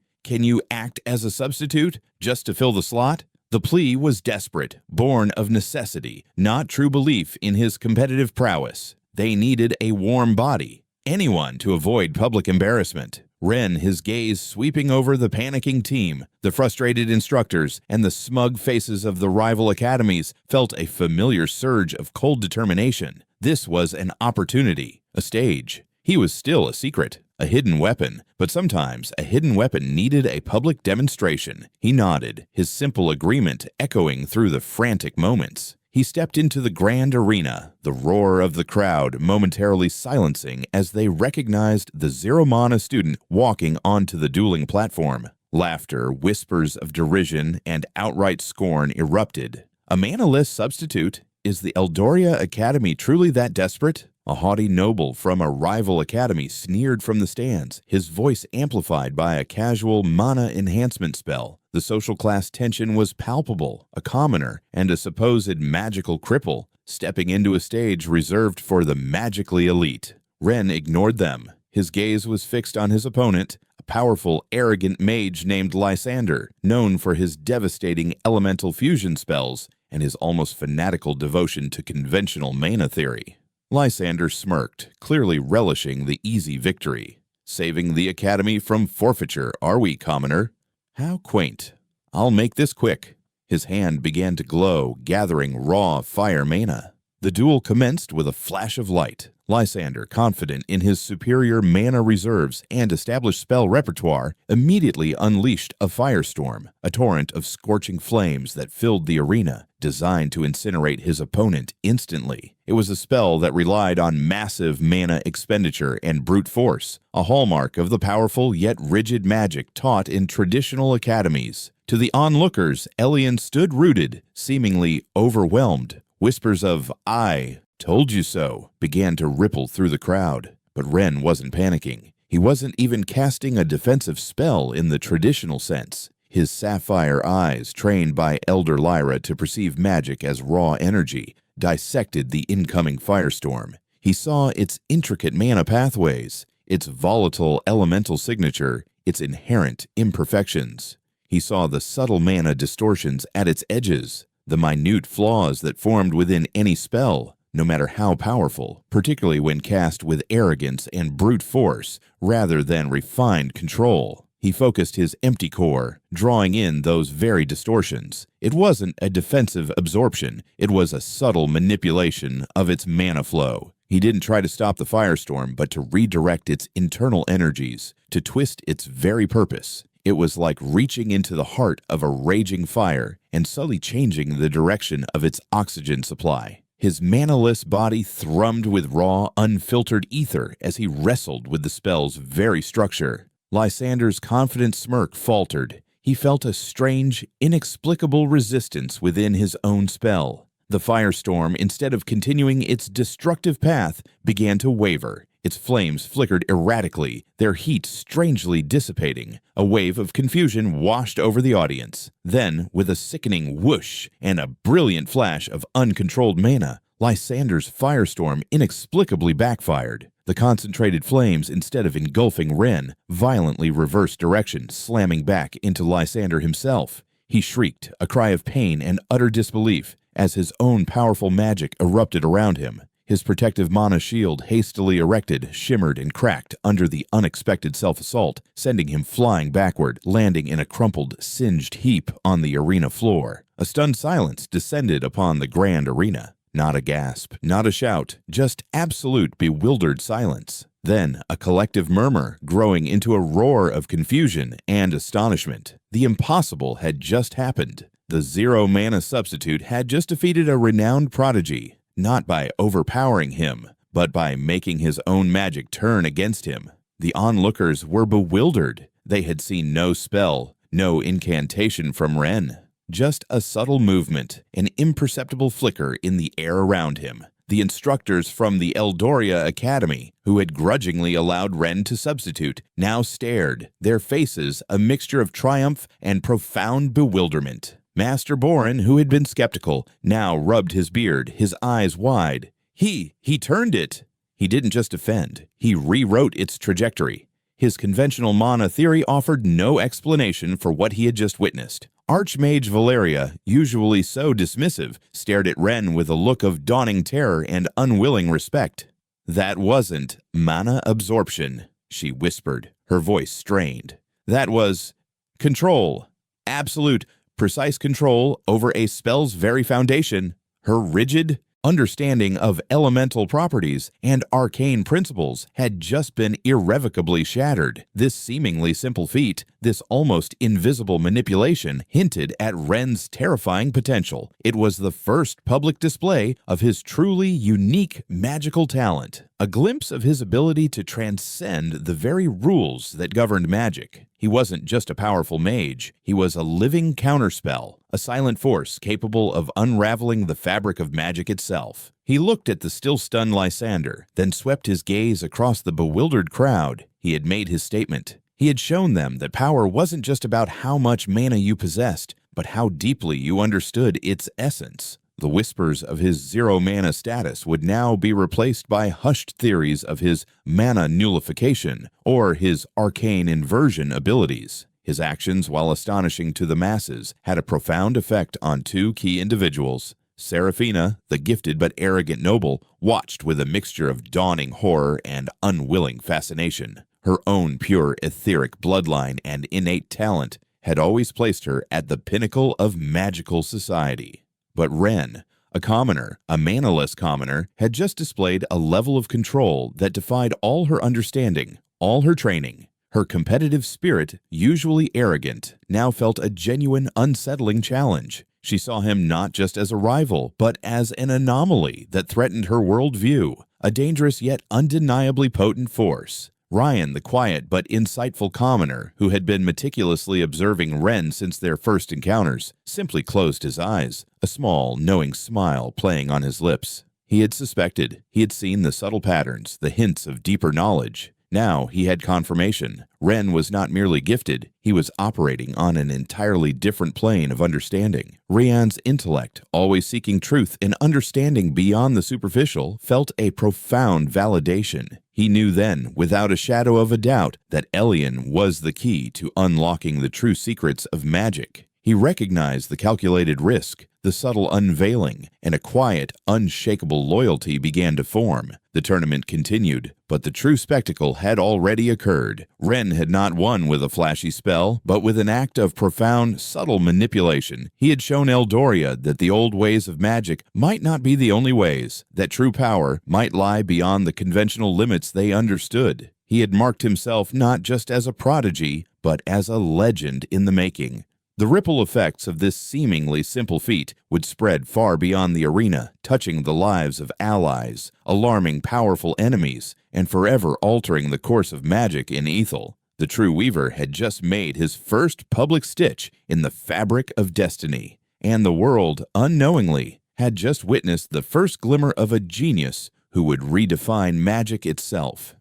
act as a substitute, just to fill the slot?" The plea was desperate, born of necessity, not true belief in his competitive prowess. They needed a warm body. Anyone to avoid public embarrassment. Ren, his gaze sweeping over the panicking team, the frustrated instructors, and the smug faces of the rival academies, felt a familiar surge of cold determination. This was an opportunity, a stage. He was still a secret, a hidden weapon, but sometimes a hidden weapon needed a public demonstration. He nodded, his simple agreement echoing through the frantic moments. He stepped into the grand arena, the roar of the crowd momentarily silencing as they recognized the zero-mana student walking onto the dueling platform. Laughter, whispers of derision, and outright scorn erupted. A mana-less substitute? Is the Eldoria Academy truly that desperate? A haughty noble from a rival academy sneered from the stands, his voice amplified by a casual mana enhancement spell. The social class tension was palpable. A commoner and a supposed magical cripple stepping into a stage reserved for the magically elite. Ren ignored them. His gaze was fixed on his opponent, a powerful, arrogant mage named Lysander, known for his devastating elemental fusion spells and his almost fanatical devotion to conventional mana theory. Lysander smirked, clearly relishing the easy victory. "Saving the Academy from forfeiture, are we, commoner?" "How quaint. I'll make this quick." His hand began to glow, gathering raw fire mana. The duel commenced with a flash of light. Lysander, confident in his superior mana reserves and established spell repertoire, immediately unleashed a firestorm, a torrent of scorching flames that filled the arena, designed to incinerate his opponent instantly. It was a spell that relied on massive mana expenditure and brute force, a hallmark of the powerful yet rigid magic taught in traditional academies. To the onlookers, Elian stood rooted, seemingly overwhelmed. Whispers of "I told you so" began to ripple through the crowd. But Ren wasn't panicking. He wasn't even casting a defensive spell in the traditional sense. His sapphire eyes, trained by Elder Lyra to perceive magic as raw energy, dissected the incoming firestorm. He saw its intricate mana pathways, its volatile elemental signature, its inherent imperfections. He saw the subtle mana distortions at its edges, the minute flaws that formed within any spell, no matter how powerful, particularly when cast with arrogance and brute force rather than refined control. He focused his empty core, drawing in those very distortions. It wasn't a defensive absorption, it was a subtle manipulation of its mana flow. He didn't try to stop the firestorm, but to redirect its internal energies, to twist its very purpose. It was like reaching into the heart of a raging fire and subtly changing the direction of its oxygen supply. His manaless body thrummed with raw, unfiltered ether as he wrestled with the spell's very structure. Lysander's confident smirk faltered. He felt a strange, inexplicable resistance within his own spell. The firestorm, instead of continuing its destructive path, began to waver. Its flames flickered erratically, their heat strangely dissipating. A wave of confusion washed over the audience. Then, with a sickening whoosh and a brilliant flash of uncontrolled mana, Lysander's firestorm inexplicably backfired. The concentrated flames, instead of engulfing Ren, violently reversed direction, slamming back into Lysander himself. He shrieked, a cry of pain and utter disbelief, as his own powerful magic erupted around him. His protective mana shield, hastily erected, shimmered and cracked under the unexpected self-assault, sending him flying backward, landing in a crumpled, singed heap on the arena floor. A stunned silence descended upon the grand arena. Not a gasp, not a shout, just absolute bewildered silence. Then a collective murmur, growing into a roar of confusion and astonishment. The impossible had just happened. The zero-mana substitute had just defeated a renowned prodigy. Not by overpowering him, but by making his own magic turn against him. The onlookers were bewildered. They had seen no spell, no incantation from Ren. Just a subtle movement, an imperceptible flicker in the air around him. The instructors from the Eldoria Academy, who had grudgingly allowed Ren to substitute, now stared, their faces a mixture of triumph and profound bewilderment. Master Boren, who had been skeptical, now rubbed his beard, his eyes wide. He turned it. He didn't just defend, he rewrote its trajectory. His conventional mana theory offered no explanation for what he had just witnessed. Archmage Valeria, usually so dismissive, stared at Ren with a look of dawning terror and unwilling respect. "That wasn't mana absorption," she whispered, her voice strained. "That was control. Absolute, precise control over a spell's very foundation." Her rigid understanding of elemental properties and arcane principles had just been irrevocably shattered. This seemingly simple feat, this almost invisible manipulation, hinted at Ren's terrifying potential. It was the first public display of his truly unique magical talent, a glimpse of his ability to transcend the very rules that governed magic. He wasn't just a powerful mage, he was a living counterspell, a silent force capable of unraveling the fabric of magic itself. He looked at the still-stunned Lysander, then swept his gaze across the bewildered crowd. He had made his statement. He had shown them that power wasn't just about how much mana you possessed, but how deeply you understood its essence. The whispers of his zero-mana status would now be replaced by hushed theories of his mana nullification or his arcane inversion abilities. His actions, while astonishing to the masses, had a profound effect on two key individuals. Seraphina, the gifted but arrogant noble, watched with a mixture of dawning horror and unwilling fascination. Her own pure etheric bloodline and innate talent had always placed her at the pinnacle of magical society. But Ren, A commoner, a manaless commoner, had just displayed a level of control that defied all her understanding, all her training. Her competitive spirit, usually arrogant, now felt a genuine, unsettling challenge. She saw him not just as a rival, but as an anomaly that threatened her worldview, a dangerous yet undeniably potent force. Ryan, the quiet but insightful commoner, who had been meticulously observing Ren since their first encounters, simply closed his eyes, a small, knowing smile playing on his lips. He had suspected, he had seen the subtle patterns, the hints of deeper knowledge. Now he had confirmation. Ren was not merely gifted, he was operating on an entirely different plane of understanding. Ryan's intellect, always seeking truth and understanding beyond the superficial, felt a profound validation. He knew then, without a shadow of a doubt, that Elian was the key to unlocking the true secrets of magic. He recognized the calculated risk, the subtle unveiling, and a quiet, unshakable loyalty began to form. The tournament continued, but the true spectacle had already occurred. Ren had not won with a flashy spell, but with an act of profound, subtle manipulation. He had shown Eldoria that the old ways of magic might not be the only ways, that true power might lie beyond the conventional limits they understood. He had marked himself not just as a prodigy, but as a legend in the making. The ripple effects of this seemingly simple feat would spread far beyond the arena, touching the lives of allies, alarming powerful enemies, and forever altering the course of magic in Ethel. The true weaver had just made his first public stitch in the fabric of destiny, and the world, unknowingly, had just witnessed the first glimmer of a genius who would redefine magic itself.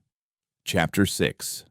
Chapter 6.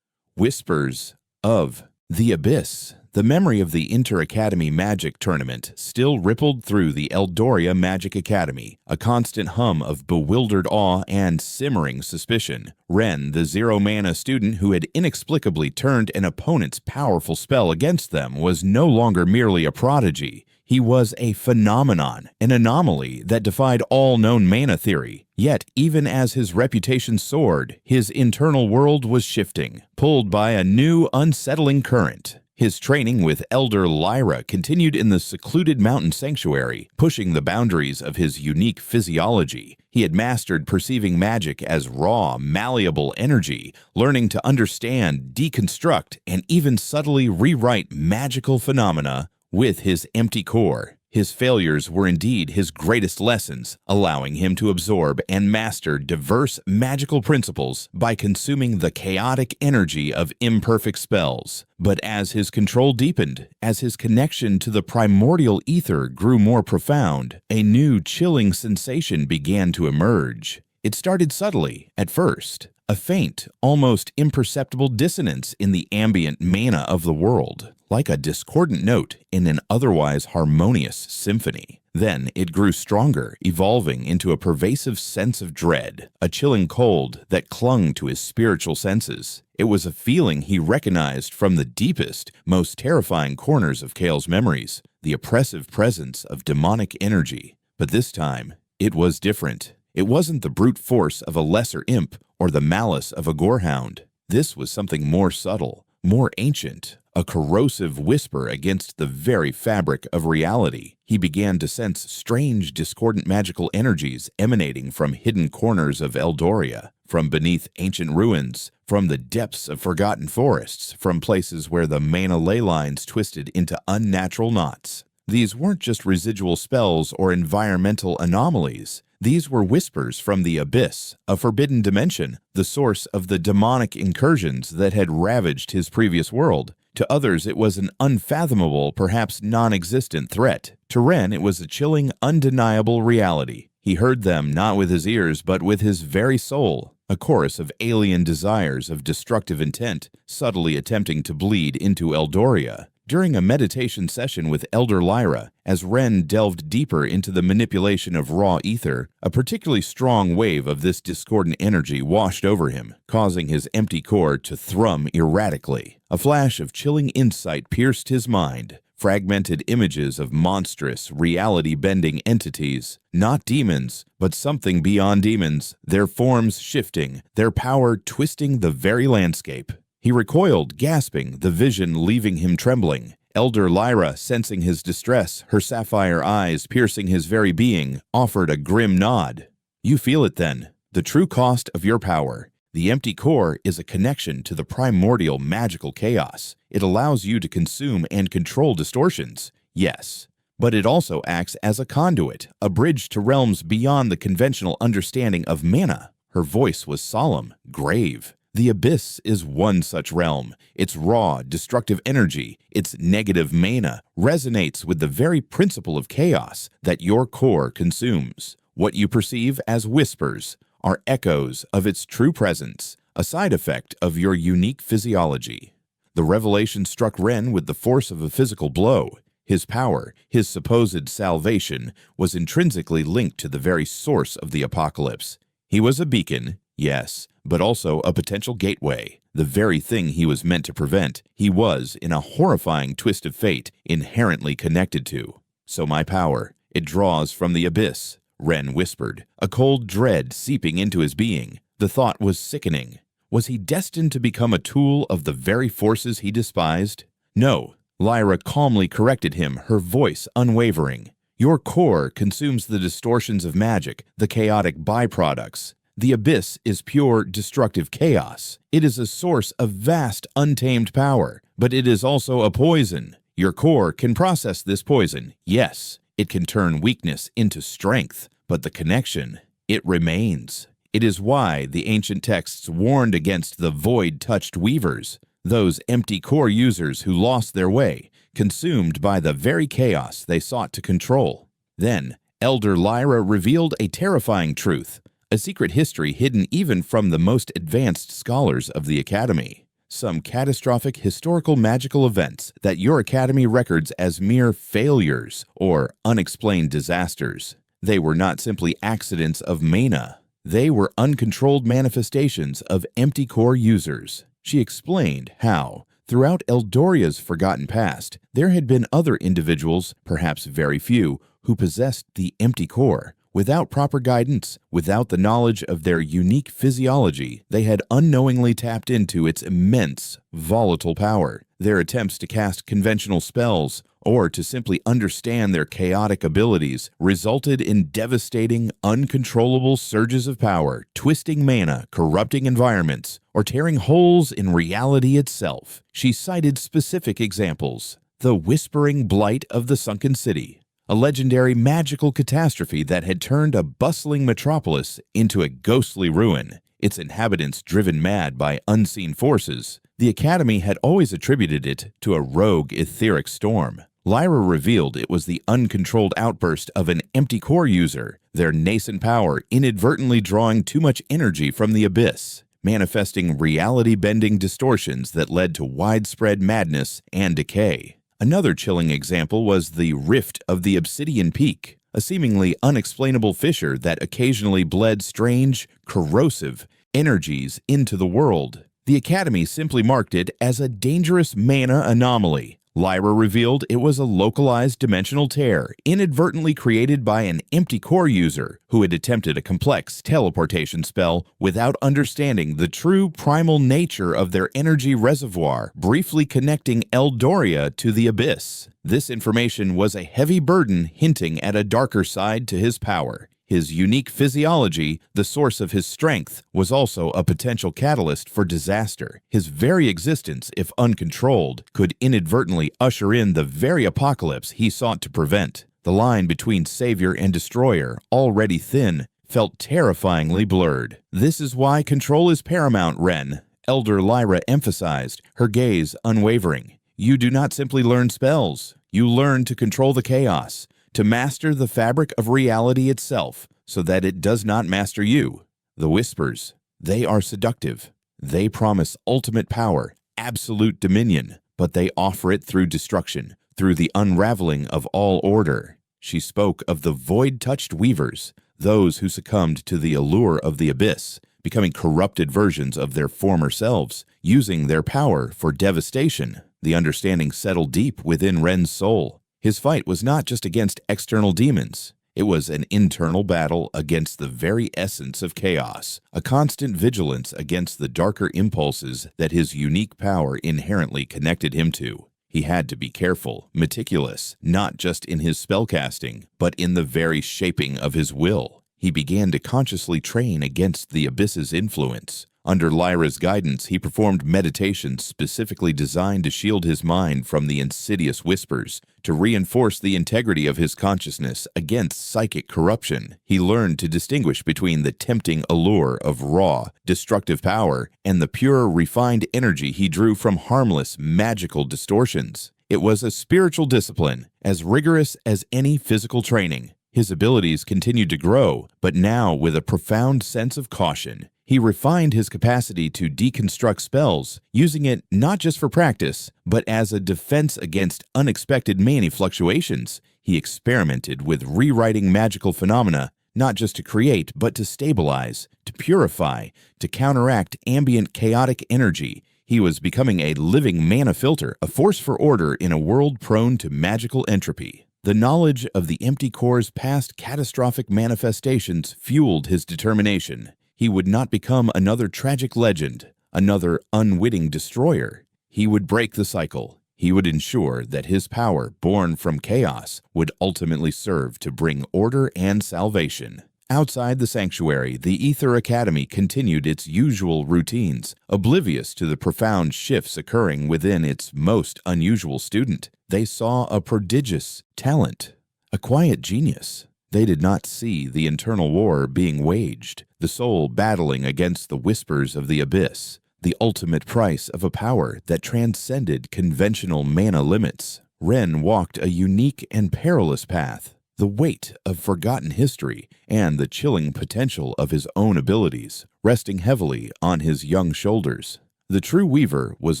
Whispers of the Abyss. The memory of the Inter-Academy Magic Tournament still rippled through the Eldoria Magic Academy, a constant hum of bewildered awe and simmering suspicion. Ren, the zero-mana student who had inexplicably turned an opponent's powerful spell against them, was no longer merely a prodigy. He was a phenomenon, an anomaly that defied all known mana theory. Yet, even as his reputation soared, his internal world was shifting, pulled by a new, unsettling current. His training with Elder Lyra continued in the secluded mountain sanctuary, pushing the boundaries of his unique physiology. He had mastered perceiving magic as raw, malleable energy, learning to understand, deconstruct, and even subtly rewrite magical phenomena with his empty core. His failures were indeed his greatest lessons, allowing him to absorb and master diverse magical principles by consuming the chaotic energy of imperfect spells. But as his control deepened, as his connection to the primordial ether grew more profound, a new chilling sensation began to emerge. It started subtly, at first, a faint, almost imperceptible dissonance in the ambient mana of the world, like a discordant note in an otherwise harmonious symphony. Then it grew stronger, evolving into a pervasive sense of dread, a chilling cold that clung to his spiritual senses. It was a feeling he recognized from the deepest, most terrifying corners of Kale's memories, the oppressive presence of demonic energy. But this time, it was different. It wasn't the brute force of a lesser imp or the malice of a gorehound. This was something more subtle, more ancient, a corrosive whisper against the very fabric of reality. He began to sense strange, discordant magical energies emanating from hidden corners of Eldoria, from beneath ancient ruins, from the depths of forgotten forests, from places where the mana ley lines twisted into unnatural knots. These weren't just residual spells or environmental anomalies. These were whispers from the abyss, a forbidden dimension, the source of the demonic incursions that had ravaged his previous world. To others, it was an unfathomable, perhaps non-existent threat. To Ren, it was a chilling, undeniable reality. He heard them not with his ears, but with his very soul, a chorus of alien desires of destructive intent, subtly attempting to bleed into Eldoria. During a meditation session with Elder Lyra, as Ren delved deeper into the manipulation of raw ether, a particularly strong wave of this discordant energy washed over him, causing his empty core to thrum erratically. A flash of chilling insight pierced his mind, fragmented images of monstrous, reality-bending entities, not demons, but something beyond demons, their forms shifting, their power twisting the very landscape. He recoiled, gasping, the vision leaving him trembling. Elder Lyra, sensing his distress, her sapphire eyes piercing his very being, offered a grim nod. You feel it then. The true cost of your power. The empty core is a connection to the primordial magical chaos. It allows you to consume and control distortions, yes. But it also acts as a conduit, a bridge to realms beyond the conventional understanding of mana. Her voice was solemn, grave. The abyss is one such realm. Its raw, destructive energy, its negative mana, resonates with the very principle of chaos that your core consumes. What you perceive as whispers are echoes of its true presence, a side effect of your unique physiology. The revelation struck Ren with the force of a physical blow. His power, his supposed salvation, was intrinsically linked to the very source of the apocalypse. He was a beacon, yes, but also a potential gateway, the very thing he was meant to prevent. He was, in a horrifying twist of fate, inherently connected to. So my power, it draws from the abyss, Ren whispered, a cold dread seeping into his being. The thought was sickening. Was he destined to become a tool of the very forces he despised? No, Lyra calmly corrected him, her voice unwavering. Your core consumes the distortions of magic, the chaotic byproducts. The abyss is pure, destructive chaos. It is a source of vast, untamed power, but it is also a poison. Your core can process this poison, yes. It can turn weakness into strength, but the connection, it remains. It is why the ancient texts warned against the void-touched weavers, those empty core users who lost their way, consumed by the very chaos they sought to control. Then, Elder Lyra revealed a terrifying truth, a secret history hidden even from the most advanced scholars of the Academy. Some catastrophic historical magical events that your Academy records as mere failures or unexplained disasters. They were not simply accidents of mana. They were uncontrolled manifestations of empty core users. She explained how, throughout Eldoria's forgotten past, there had been other individuals, perhaps very few, who possessed the empty core. Without proper guidance, without the knowledge of their unique physiology, they had unknowingly tapped into its immense, volatile power. Their attempts to cast conventional spells, or to simply understand their chaotic abilities, resulted in devastating, uncontrollable surges of power, twisting mana, corrupting environments, or tearing holes in reality itself. She cited specific examples. The whispering blight of the sunken city, a legendary magical catastrophe that had turned a bustling metropolis into a ghostly ruin, its inhabitants driven mad by unseen forces. The Academy had always attributed it to a rogue etheric storm. Lyra revealed it was the uncontrolled outburst of an empty core user, their nascent power inadvertently drawing too much energy from the abyss, manifesting reality-bending distortions that led to widespread madness and decay. Another chilling example was the Rift of the Obsidian Peak, a seemingly unexplainable fissure that occasionally bled strange, corrosive energies into the world. The Academy simply marked it as a dangerous mana anomaly. Lyra revealed it was a localized dimensional tear inadvertently created by an empty core user who had attempted a complex teleportation spell without understanding the true primal nature of their energy reservoir, briefly connecting Eldoria to the abyss. This information was a heavy burden hinting at a darker side to his power. His unique physiology, the source of his strength, was also a potential catalyst for disaster. His very existence, if uncontrolled, could inadvertently usher in the very apocalypse he sought to prevent. The line between savior and destroyer, already thin, felt terrifyingly blurred. This is why control is paramount, Ren, Elder Lyra emphasized, her gaze unwavering. You do not simply learn spells. You learn to control the chaos, to master the fabric of reality itself so that it does not master you. The whispers, they are seductive. They promise ultimate power, absolute dominion, but they offer it through destruction, through the unraveling of all order. She spoke of the void-touched weavers, those who succumbed to the allure of the abyss, becoming corrupted versions of their former selves, using their power for devastation. The understanding settled deep within Ren's soul. His fight was not just against external demons. It was an internal battle against the very essence of chaos, a constant vigilance against the darker impulses that his unique power inherently connected him to. He had to be careful, meticulous, not just in his spellcasting, but in the very shaping of his will. He began to consciously train against the abyss's influence. Under Lyra's guidance, he performed meditations specifically designed to shield his mind from the insidious whispers, to reinforce the integrity of his consciousness against psychic corruption. He learned to distinguish between the tempting allure of raw, destructive power and the pure, refined energy he drew from harmless, magical distortions. It was a spiritual discipline, as rigorous as any physical training. His abilities continued to grow, but now with a profound sense of caution. He refined his capacity to deconstruct spells, using it not just for practice, but as a defense against unexpected mana fluctuations. He experimented with rewriting magical phenomena, not just to create, but to stabilize, to purify, to counteract ambient chaotic energy. He was becoming a living mana filter, a force for order in a world prone to magical entropy. The knowledge of the empty core's past catastrophic manifestations fueled his determination. He would not become another tragic legend, another unwitting destroyer. He would break the cycle. He would ensure that his power, born from chaos, would ultimately serve to bring order and salvation. Outside the sanctuary, the Ether Academy continued its usual routines, oblivious to the profound shifts occurring within its most unusual student. They saw a prodigious talent, a quiet genius. They did not see the internal war being waged, the soul battling against the whispers of the abyss, the ultimate price of a power that transcended conventional mana limits. Ren walked a unique and perilous path. The weight of forgotten history and the chilling potential of his own abilities resting heavily on his young shoulders. The true weaver was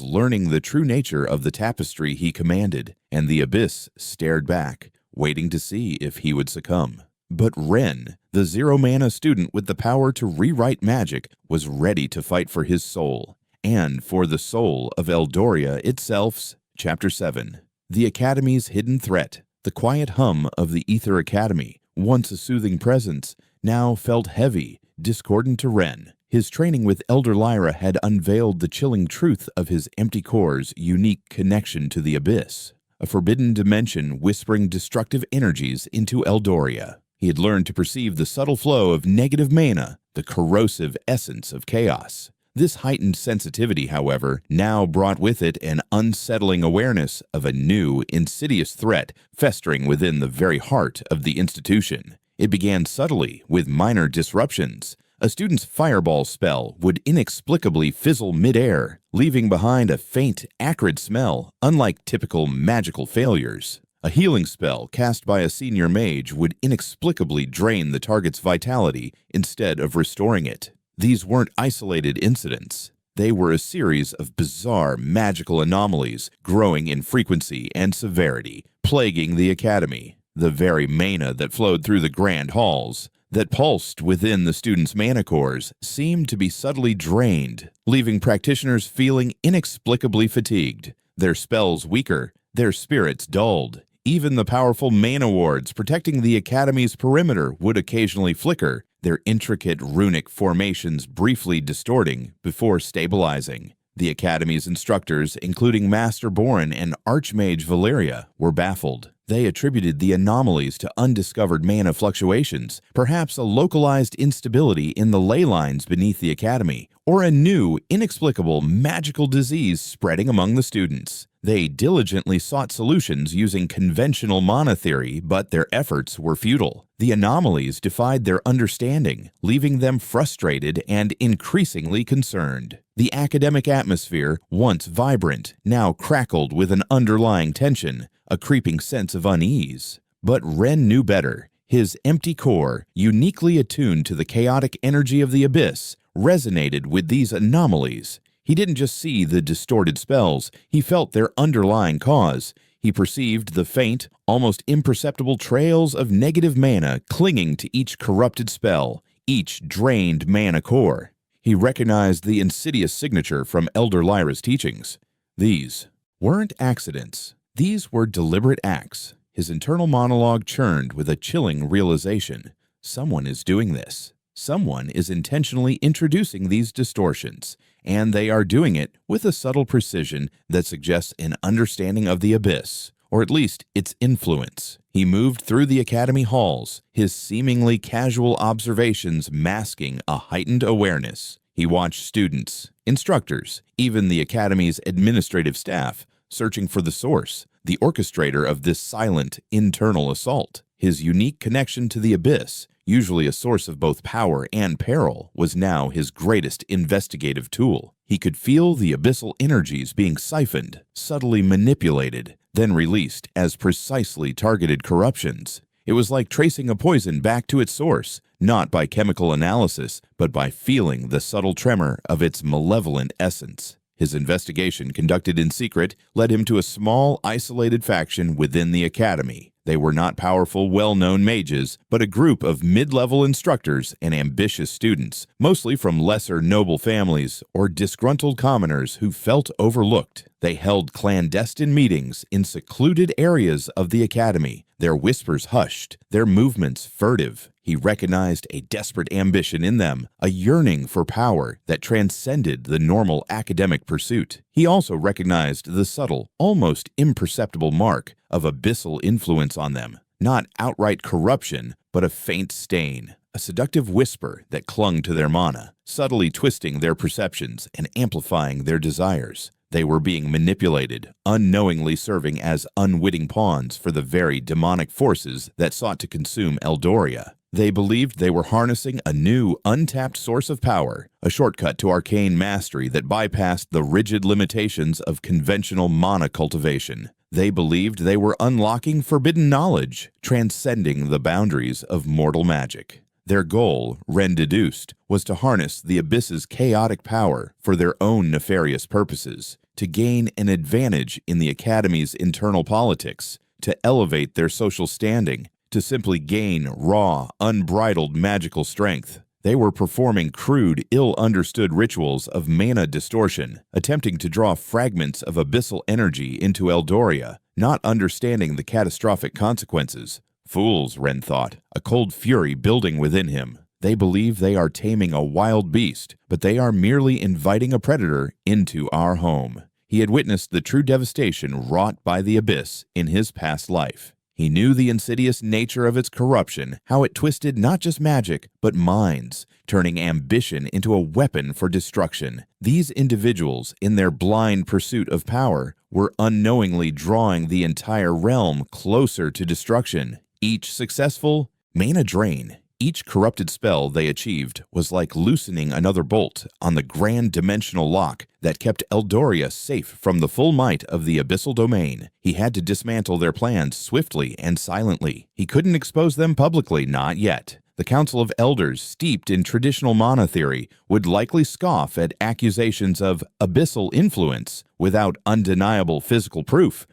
learning the true nature of the tapestry he commanded, and the abyss stared back, waiting to see if he would succumb. But Ren, the zero-mana student with the power to rewrite magic, was ready to fight for his soul, and for the soul of Eldoria itself. Chapter 7. The Academy's Hidden Threat. The quiet hum of the Ether Academy, once a soothing presence, now felt heavy, discordant to Ren. His training with Elder Lyra had unveiled the chilling truth of his empty core's unique connection to the abyss, a forbidden dimension whispering destructive energies into Eldoria. He had learned to perceive the subtle flow of negative mana, the corrosive essence of chaos. This heightened sensitivity, however, now brought with it an unsettling awareness of a new, insidious threat festering within the very heart of the institution. It began subtly, with minor disruptions. A student's fireball spell would inexplicably fizzle midair, leaving behind a faint, acrid smell, unlike typical magical failures. A healing spell cast by a senior mage would inexplicably drain the target's vitality instead of restoring it. These weren't isolated incidents. They were a series of bizarre magical anomalies growing in frequency and severity, plaguing the academy. The very mana that flowed through the grand halls, that pulsed within the students' mana cores, seemed to be subtly drained, leaving practitioners feeling inexplicably fatigued, their spells weaker, their spirits dulled. Even the powerful mana wards protecting the academy's perimeter would occasionally flicker, their intricate runic formations briefly distorting before stabilizing. The Academy's instructors, including Master Boren and Archmage Valeria, were baffled. They attributed the anomalies to undiscovered mana fluctuations, perhaps a localized instability in the ley lines beneath the Academy, or a new, inexplicable magical disease spreading among the students. They diligently sought solutions using conventional mana theory, but their efforts were futile. The anomalies defied their understanding, leaving them frustrated and increasingly concerned. The academic atmosphere, once vibrant, now crackled with an underlying tension, a creeping sense of unease. But Ren knew better. His empty core, uniquely attuned to the chaotic energy of the abyss, resonated with these anomalies. He didn't just see the distorted spells, he felt their underlying cause. He perceived the faint, almost imperceptible trails of negative mana clinging to each corrupted spell, each drained mana core. He recognized the insidious signature from Elder Lyra's teachings. These weren't accidents. These were deliberate acts. His internal monologue churned with a chilling realization. Someone is doing this. Someone is intentionally introducing these distortions, and they are doing it with a subtle precision that suggests an understanding of the abyss, or at least its influence. He moved through the academy halls, his seemingly casual observations masking a heightened awareness. He watched students, instructors, even the academy's administrative staff, searching for the source, the orchestrator of this silent, internal assault. His unique connection to the abyss, usually a source of both power and peril, was now his greatest investigative tool. He could feel the abyssal energies being siphoned, subtly manipulated, then released as precisely targeted corruptions. It was like tracing a poison back to its source, not by chemical analysis, but by feeling the subtle tremor of its malevolent essence. His investigation, conducted in secret, led him to a small, isolated faction within the academy. They were not powerful, well-known mages, but a group of mid-level instructors and ambitious students, mostly from lesser noble families or disgruntled commoners who felt overlooked. They held clandestine meetings in secluded areas of the academy, their whispers hushed, their movements furtive. He recognized a desperate ambition in them, a yearning for power that transcended the normal academic pursuit. He also recognized the subtle, almost imperceptible mark of abyssal influence on them. Not outright corruption, but a faint stain, a seductive whisper that clung to their mana, subtly twisting their perceptions and amplifying their desires. They were being manipulated, unknowingly serving as unwitting pawns for the very demonic forces that sought to consume Eldoria. They believed they were harnessing a new, untapped source of power, a shortcut to arcane mastery that bypassed the rigid limitations of conventional mana cultivation. They believed they were unlocking forbidden knowledge, transcending the boundaries of mortal magic. Their goal, Ren deduced, was to harness the abyss's chaotic power for their own nefarious purposes, to gain an advantage in the academy's internal politics, to elevate their social standing, to simply gain raw, unbridled magical strength. They were performing crude, ill-understood rituals of mana distortion, attempting to draw fragments of abyssal energy into Eldoria, not understanding the catastrophic consequences. Fools, Ren thought, a cold fury building within him. They believe they are taming a wild beast, but they are merely inviting a predator into our home. He had witnessed the true devastation wrought by the abyss in his past life. He knew the insidious nature of its corruption, how it twisted not just magic, but minds, turning ambition into a weapon for destruction. These individuals, in their blind pursuit of power, were unknowingly drawing the entire realm closer to destruction. Each successful mana drain, each corrupted spell they achieved was like loosening another bolt on the grand dimensional lock that kept Eldoria safe from the full might of the abyssal domain. He had to dismantle their plans swiftly and silently. He couldn't expose them publicly, not yet. The Council of Elders, steeped in traditional mana theory, would likely scoff at accusations of abyssal influence without undeniable physical proof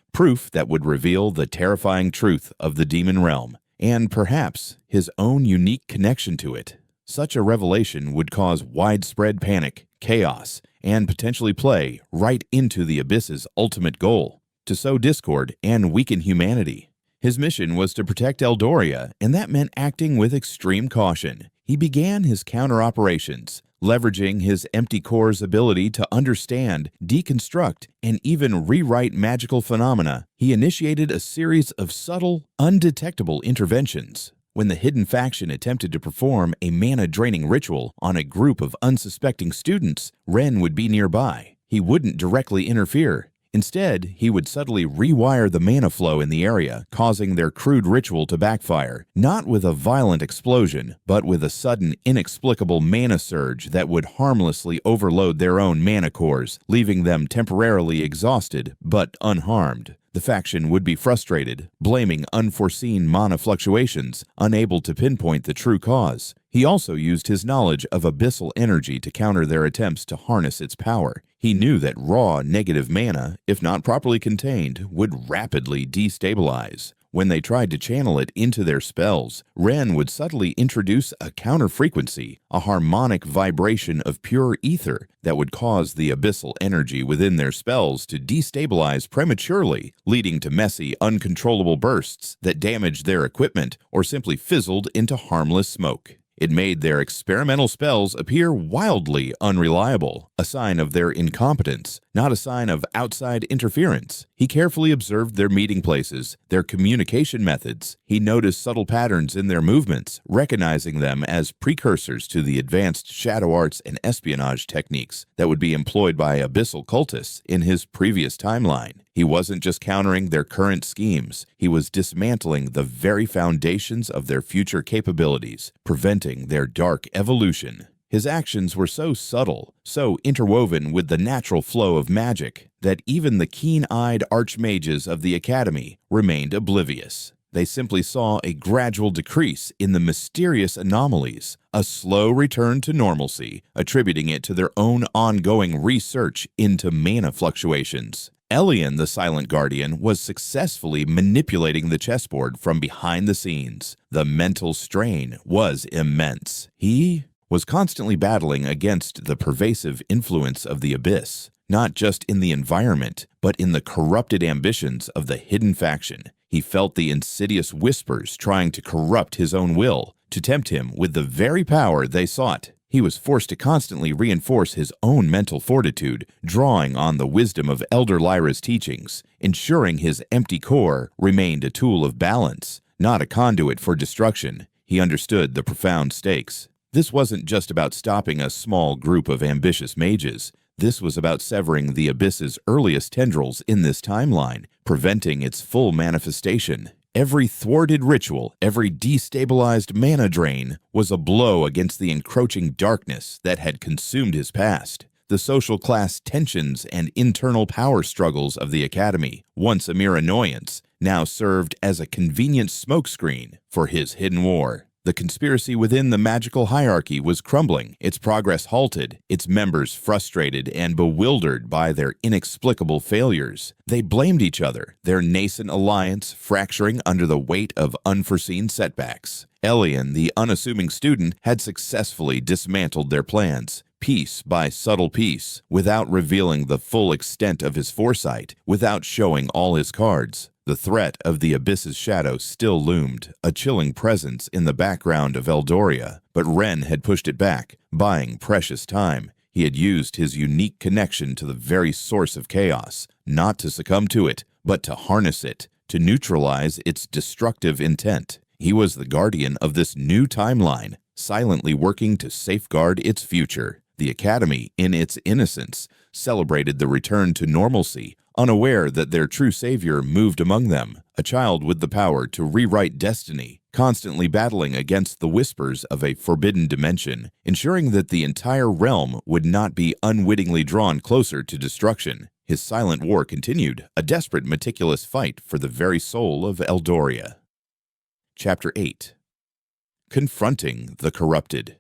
that would reveal the terrifying truth of the demon realm, and perhaps his own unique connection to it. Such a revelation would cause widespread panic, chaos, and potentially play right into the abyss's ultimate goal, to sow discord and weaken humanity. His mission was to protect Eldoria, and that meant acting with extreme caution. He began his counter-operations, leveraging his empty core's ability to understand, deconstruct, and even rewrite magical phenomena. He initiated a series of subtle, undetectable interventions. When the hidden faction attempted to perform a mana-draining ritual on a group of unsuspecting students, Ren would be nearby. He wouldn't directly interfere. Instead, he would subtly rewire the mana flow in the area, causing their crude ritual to backfire, not with a violent explosion, but with a sudden, inexplicable mana surge that would harmlessly overload their own mana cores, leaving them temporarily exhausted but unharmed. The faction would be frustrated, blaming unforeseen mana fluctuations, unable to pinpoint the true cause. He also used his knowledge of abyssal energy to counter their attempts to harness its power. He knew that raw, negative mana, if not properly contained, would rapidly destabilize. When they tried to channel it into their spells, Ren would subtly introduce a counter-frequency, a harmonic vibration of pure ether that would cause the abyssal energy within their spells to destabilize prematurely, leading to messy, uncontrollable bursts that damaged their equipment or simply fizzled into harmless smoke. It made their experimental spells appear wildly unreliable, a sign of their incompetence, not a sign of outside interference. He carefully observed their meeting places, their communication methods. He noticed subtle patterns in their movements, recognizing them as precursors to the advanced shadow arts and espionage techniques that would be employed by abyssal cultists in his previous timeline. He wasn't just countering their current schemes, he was dismantling the very foundations of their future capabilities, preventing their dark evolution. His actions were so subtle, so interwoven with the natural flow of magic, that even the keen-eyed archmages of the Academy remained oblivious. They simply saw a gradual decrease in the mysterious anomalies, a slow return to normalcy, attributing it to their own ongoing research into mana fluctuations. Elian, the Silent Guardian, was successfully manipulating the chessboard from behind the scenes. The mental strain was immense. He was constantly battling against the pervasive influence of the Abyss, not just in the environment, but in the corrupted ambitions of the hidden faction. He felt the insidious whispers trying to corrupt his own will, to tempt him with the very power they sought. He was forced to constantly reinforce his own mental fortitude, drawing on the wisdom of Elder Lyra's teachings, ensuring his empty core remained a tool of balance, not a conduit for destruction. He understood the profound stakes. This wasn't just about stopping a small group of ambitious mages. This was about severing the Abyss's earliest tendrils in this timeline, preventing its full manifestation. Every thwarted ritual, every destabilized mana drain was a blow against the encroaching darkness that had consumed his past. The social class tensions and internal power struggles of the Academy, once a mere annoyance, now served as a convenient smokescreen for his hidden war. The conspiracy within the magical hierarchy was crumbling, its progress halted, its members frustrated and bewildered by their inexplicable failures. They blamed each other, their nascent alliance fracturing under the weight of unforeseen setbacks. Elian, the unassuming student, had successfully dismantled their plans, piece by subtle piece, without revealing the full extent of his foresight, without showing all his cards. The threat of the Abyss's shadow still loomed, a chilling presence in the background of Eldoria, but Ren had pushed it back, buying precious time. He had used his unique connection to the very source of chaos, not to succumb to it, but to harness it, to neutralize its destructive intent. He was the guardian of this new timeline, silently working to safeguard its future. The Academy, in its innocence, celebrated the return to normalcy, unaware that their true savior moved among them, a child with the power to rewrite destiny, constantly battling against the whispers of a forbidden dimension, ensuring that the entire realm would not be unwittingly drawn closer to destruction. His silent war continued, a desperate, meticulous fight for the very soul of Eldoria. Chapter 8. Confronting the Corrupted.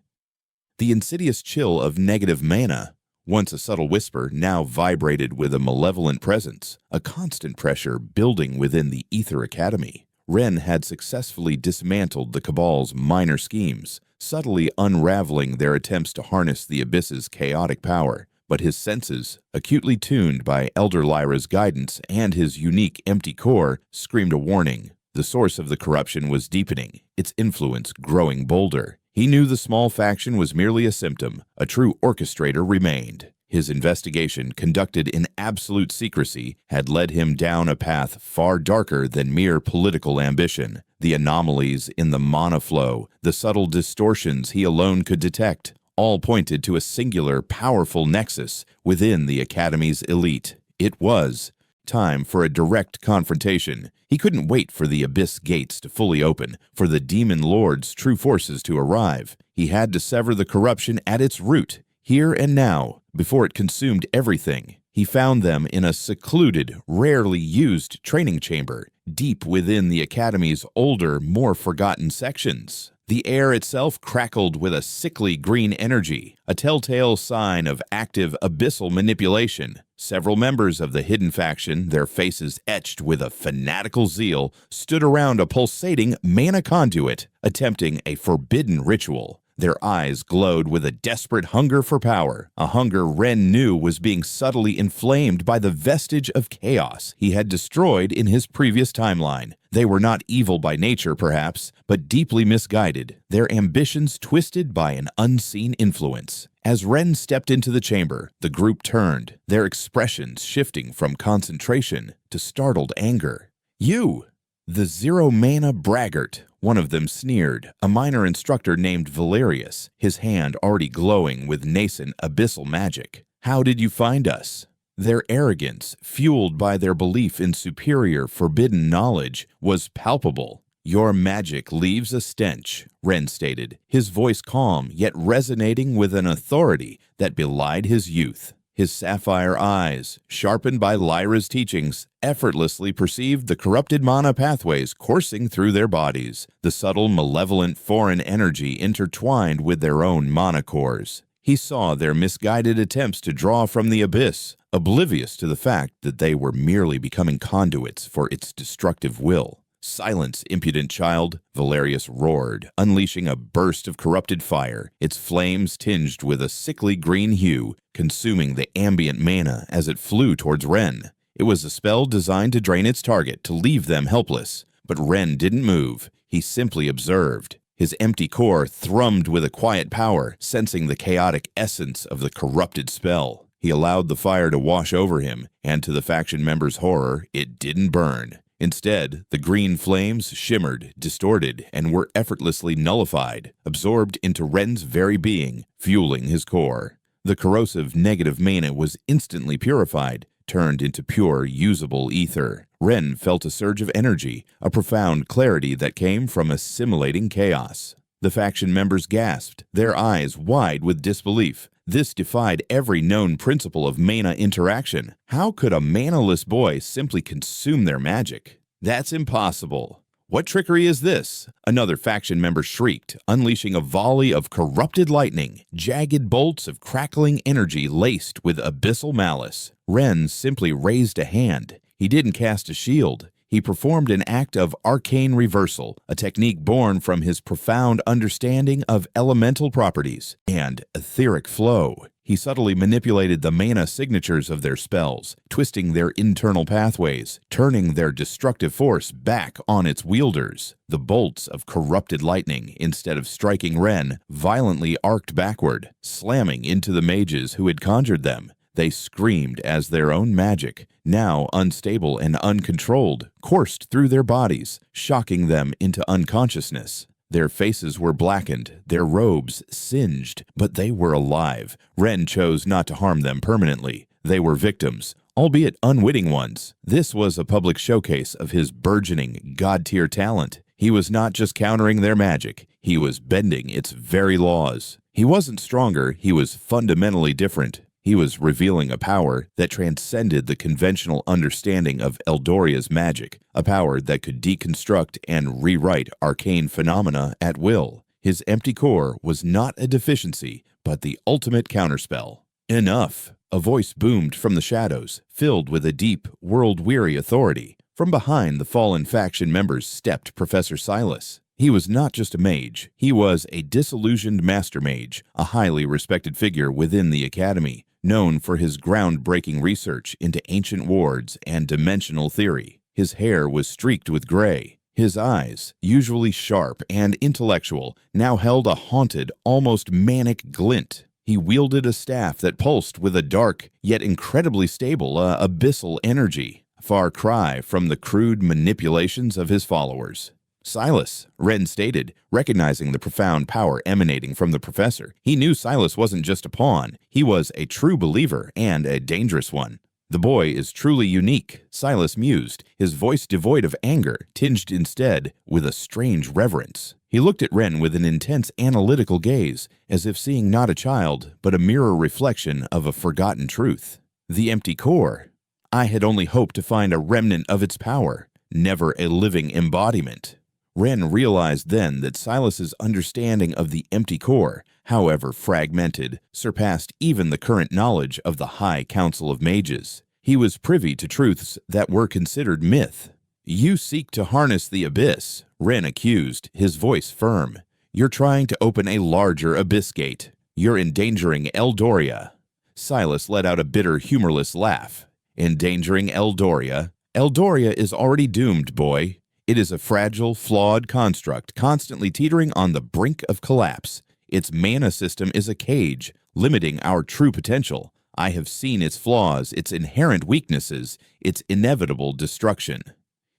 The insidious chill of negative mana, once a subtle whisper, now vibrated with a malevolent presence, a constant pressure building within the Ether Academy. Ren had successfully dismantled the Cabal's minor schemes, subtly unraveling their attempts to harness the Abyss's chaotic power. But his senses, acutely tuned by Elder Lyra's guidance and his unique empty core, screamed a warning. The source of the corruption was deepening, its influence growing bolder. He knew the small faction was merely a symptom. A true orchestrator remained. His investigation, conducted in absolute secrecy, had led him down a path far darker than mere political ambition. The anomalies in the mana flow, the subtle distortions he alone could detect, all pointed to a singular, powerful nexus within the Academy's elite. It was time for a direct confrontation. He couldn't wait for the Abyss gates to fully open, for the Demon Lord's true forces to arrive. He had to sever the corruption at its root, here and now, before it consumed everything. He found them in a secluded, rarely used training chamber, deep within the Academy's older, more forgotten sections. The air itself crackled with a sickly green energy, a telltale sign of active abyssal manipulation. Several members of the hidden faction, their faces etched with a fanatical zeal, stood around a pulsating mana conduit, attempting a forbidden ritual. Their eyes glowed with a desperate hunger for power, a hunger Ren knew was being subtly inflamed by the vestige of chaos he had destroyed in his previous timeline. They were not evil by nature, perhaps, but deeply misguided, their ambitions twisted by an unseen influence. As Ren stepped into the chamber, the group turned, their expressions shifting from concentration to startled anger. "You! The zero-mana braggart," one of them sneered, a minor instructor named Valerius, his hand already glowing with nascent abyssal magic. "How did you find us?" Their arrogance, fueled by their belief in superior forbidden knowledge, was palpable. "Your magic leaves a stench," Ren stated, his voice calm yet resonating with an authority that belied his youth. His sapphire eyes, sharpened by Lyra's teachings, effortlessly perceived the corrupted mana pathways coursing through their bodies, the subtle, malevolent foreign energy intertwined with their own mana cores. He saw their misguided attempts to draw from the abyss, oblivious to the fact that they were merely becoming conduits for its destructive will. "Silence, impudent child," Valerius roared, unleashing a burst of corrupted fire, its flames tinged with a sickly green hue, consuming the ambient mana as it flew towards Ren. It was a spell designed to drain its target, to leave them helpless. But Ren didn't move. He simply observed. His empty core thrummed with a quiet power, sensing the chaotic essence of the corrupted spell. He allowed the fire to wash over him, and to the faction members' horror, it didn't burn. Instead, the green flames shimmered, distorted, and were effortlessly nullified, absorbed into Ren's very being, fueling his core. The corrosive negative mana was instantly purified, turned into pure, usable ether. Ren felt a surge of energy, a profound clarity that came from assimilating chaos. The faction members gasped, their eyes wide with disbelief. This defied every known principle of mana interaction. How could a manaless boy simply consume their magic? "That's impossible." "What trickery is this?" Another faction member shrieked, unleashing a volley of corrupted lightning, jagged bolts of crackling energy laced with abyssal malice. Ren simply raised a hand. He didn't cast a shield. He performed an act of arcane reversal, a technique born from his profound understanding of elemental properties and etheric flow. He subtly manipulated the mana signatures of their spells, twisting their internal pathways, turning their destructive force back on its wielders. The bolts of corrupted lightning, instead of striking Ren, violently arced backward, slamming into the mages who had conjured them. They screamed as their own magic, now unstable and uncontrolled, coursed through their bodies, shocking them into unconsciousness. Their faces were blackened, their robes singed, but they were alive. Ren chose not to harm them permanently. They were victims, albeit unwitting ones. This was a public showcase of his burgeoning, god-tier talent. He was not just countering their magic, he was bending its very laws. He wasn't stronger, he was fundamentally different. He was revealing a power that transcended the conventional understanding of Eldoria's magic, a power that could deconstruct and rewrite arcane phenomena at will. His empty core was not a deficiency, but the ultimate counterspell. "Enough!" A voice boomed from the shadows, filled with a deep, world-weary authority. From behind the fallen faction members stepped Professor Silas. He was not just a mage, he was a disillusioned master mage, a highly respected figure within the academy, known for his groundbreaking research into ancient wards and dimensional theory. His hair was streaked with gray. His eyes, usually sharp and intellectual, now held a haunted, almost manic glint. He wielded a staff that pulsed with a dark, yet incredibly stable, abyssal energy, a far cry from the crude manipulations of his followers. "Silas," Ren stated, recognizing the profound power emanating from the professor. He knew Silas wasn't just a pawn. He was a true believer, and a dangerous one. "The boy is truly unique," Silas mused, his voice devoid of anger, tinged instead with a strange reverence. He looked at Ren with an intense analytical gaze, as if seeing not a child, but a mirror reflection of a forgotten truth. "The empty core. I had only hoped to find a remnant of its power, never a living embodiment." Ren realized then that Silas's understanding of the empty core, however fragmented, surpassed even the current knowledge of the High Council of Mages. He was privy to truths that were considered myth. "You seek to harness the abyss," Ren accused, his voice firm. You're trying to open a larger abyss gate. You're endangering Eldoria." Silas let out a bitter, humorless laugh. "Endangering Eldoria? Eldoria is already doomed, boy. It is a fragile, flawed construct, constantly teetering on the brink of collapse. Its mana system is a cage, limiting our true potential. I have seen its flaws, its inherent weaknesses, its inevitable destruction."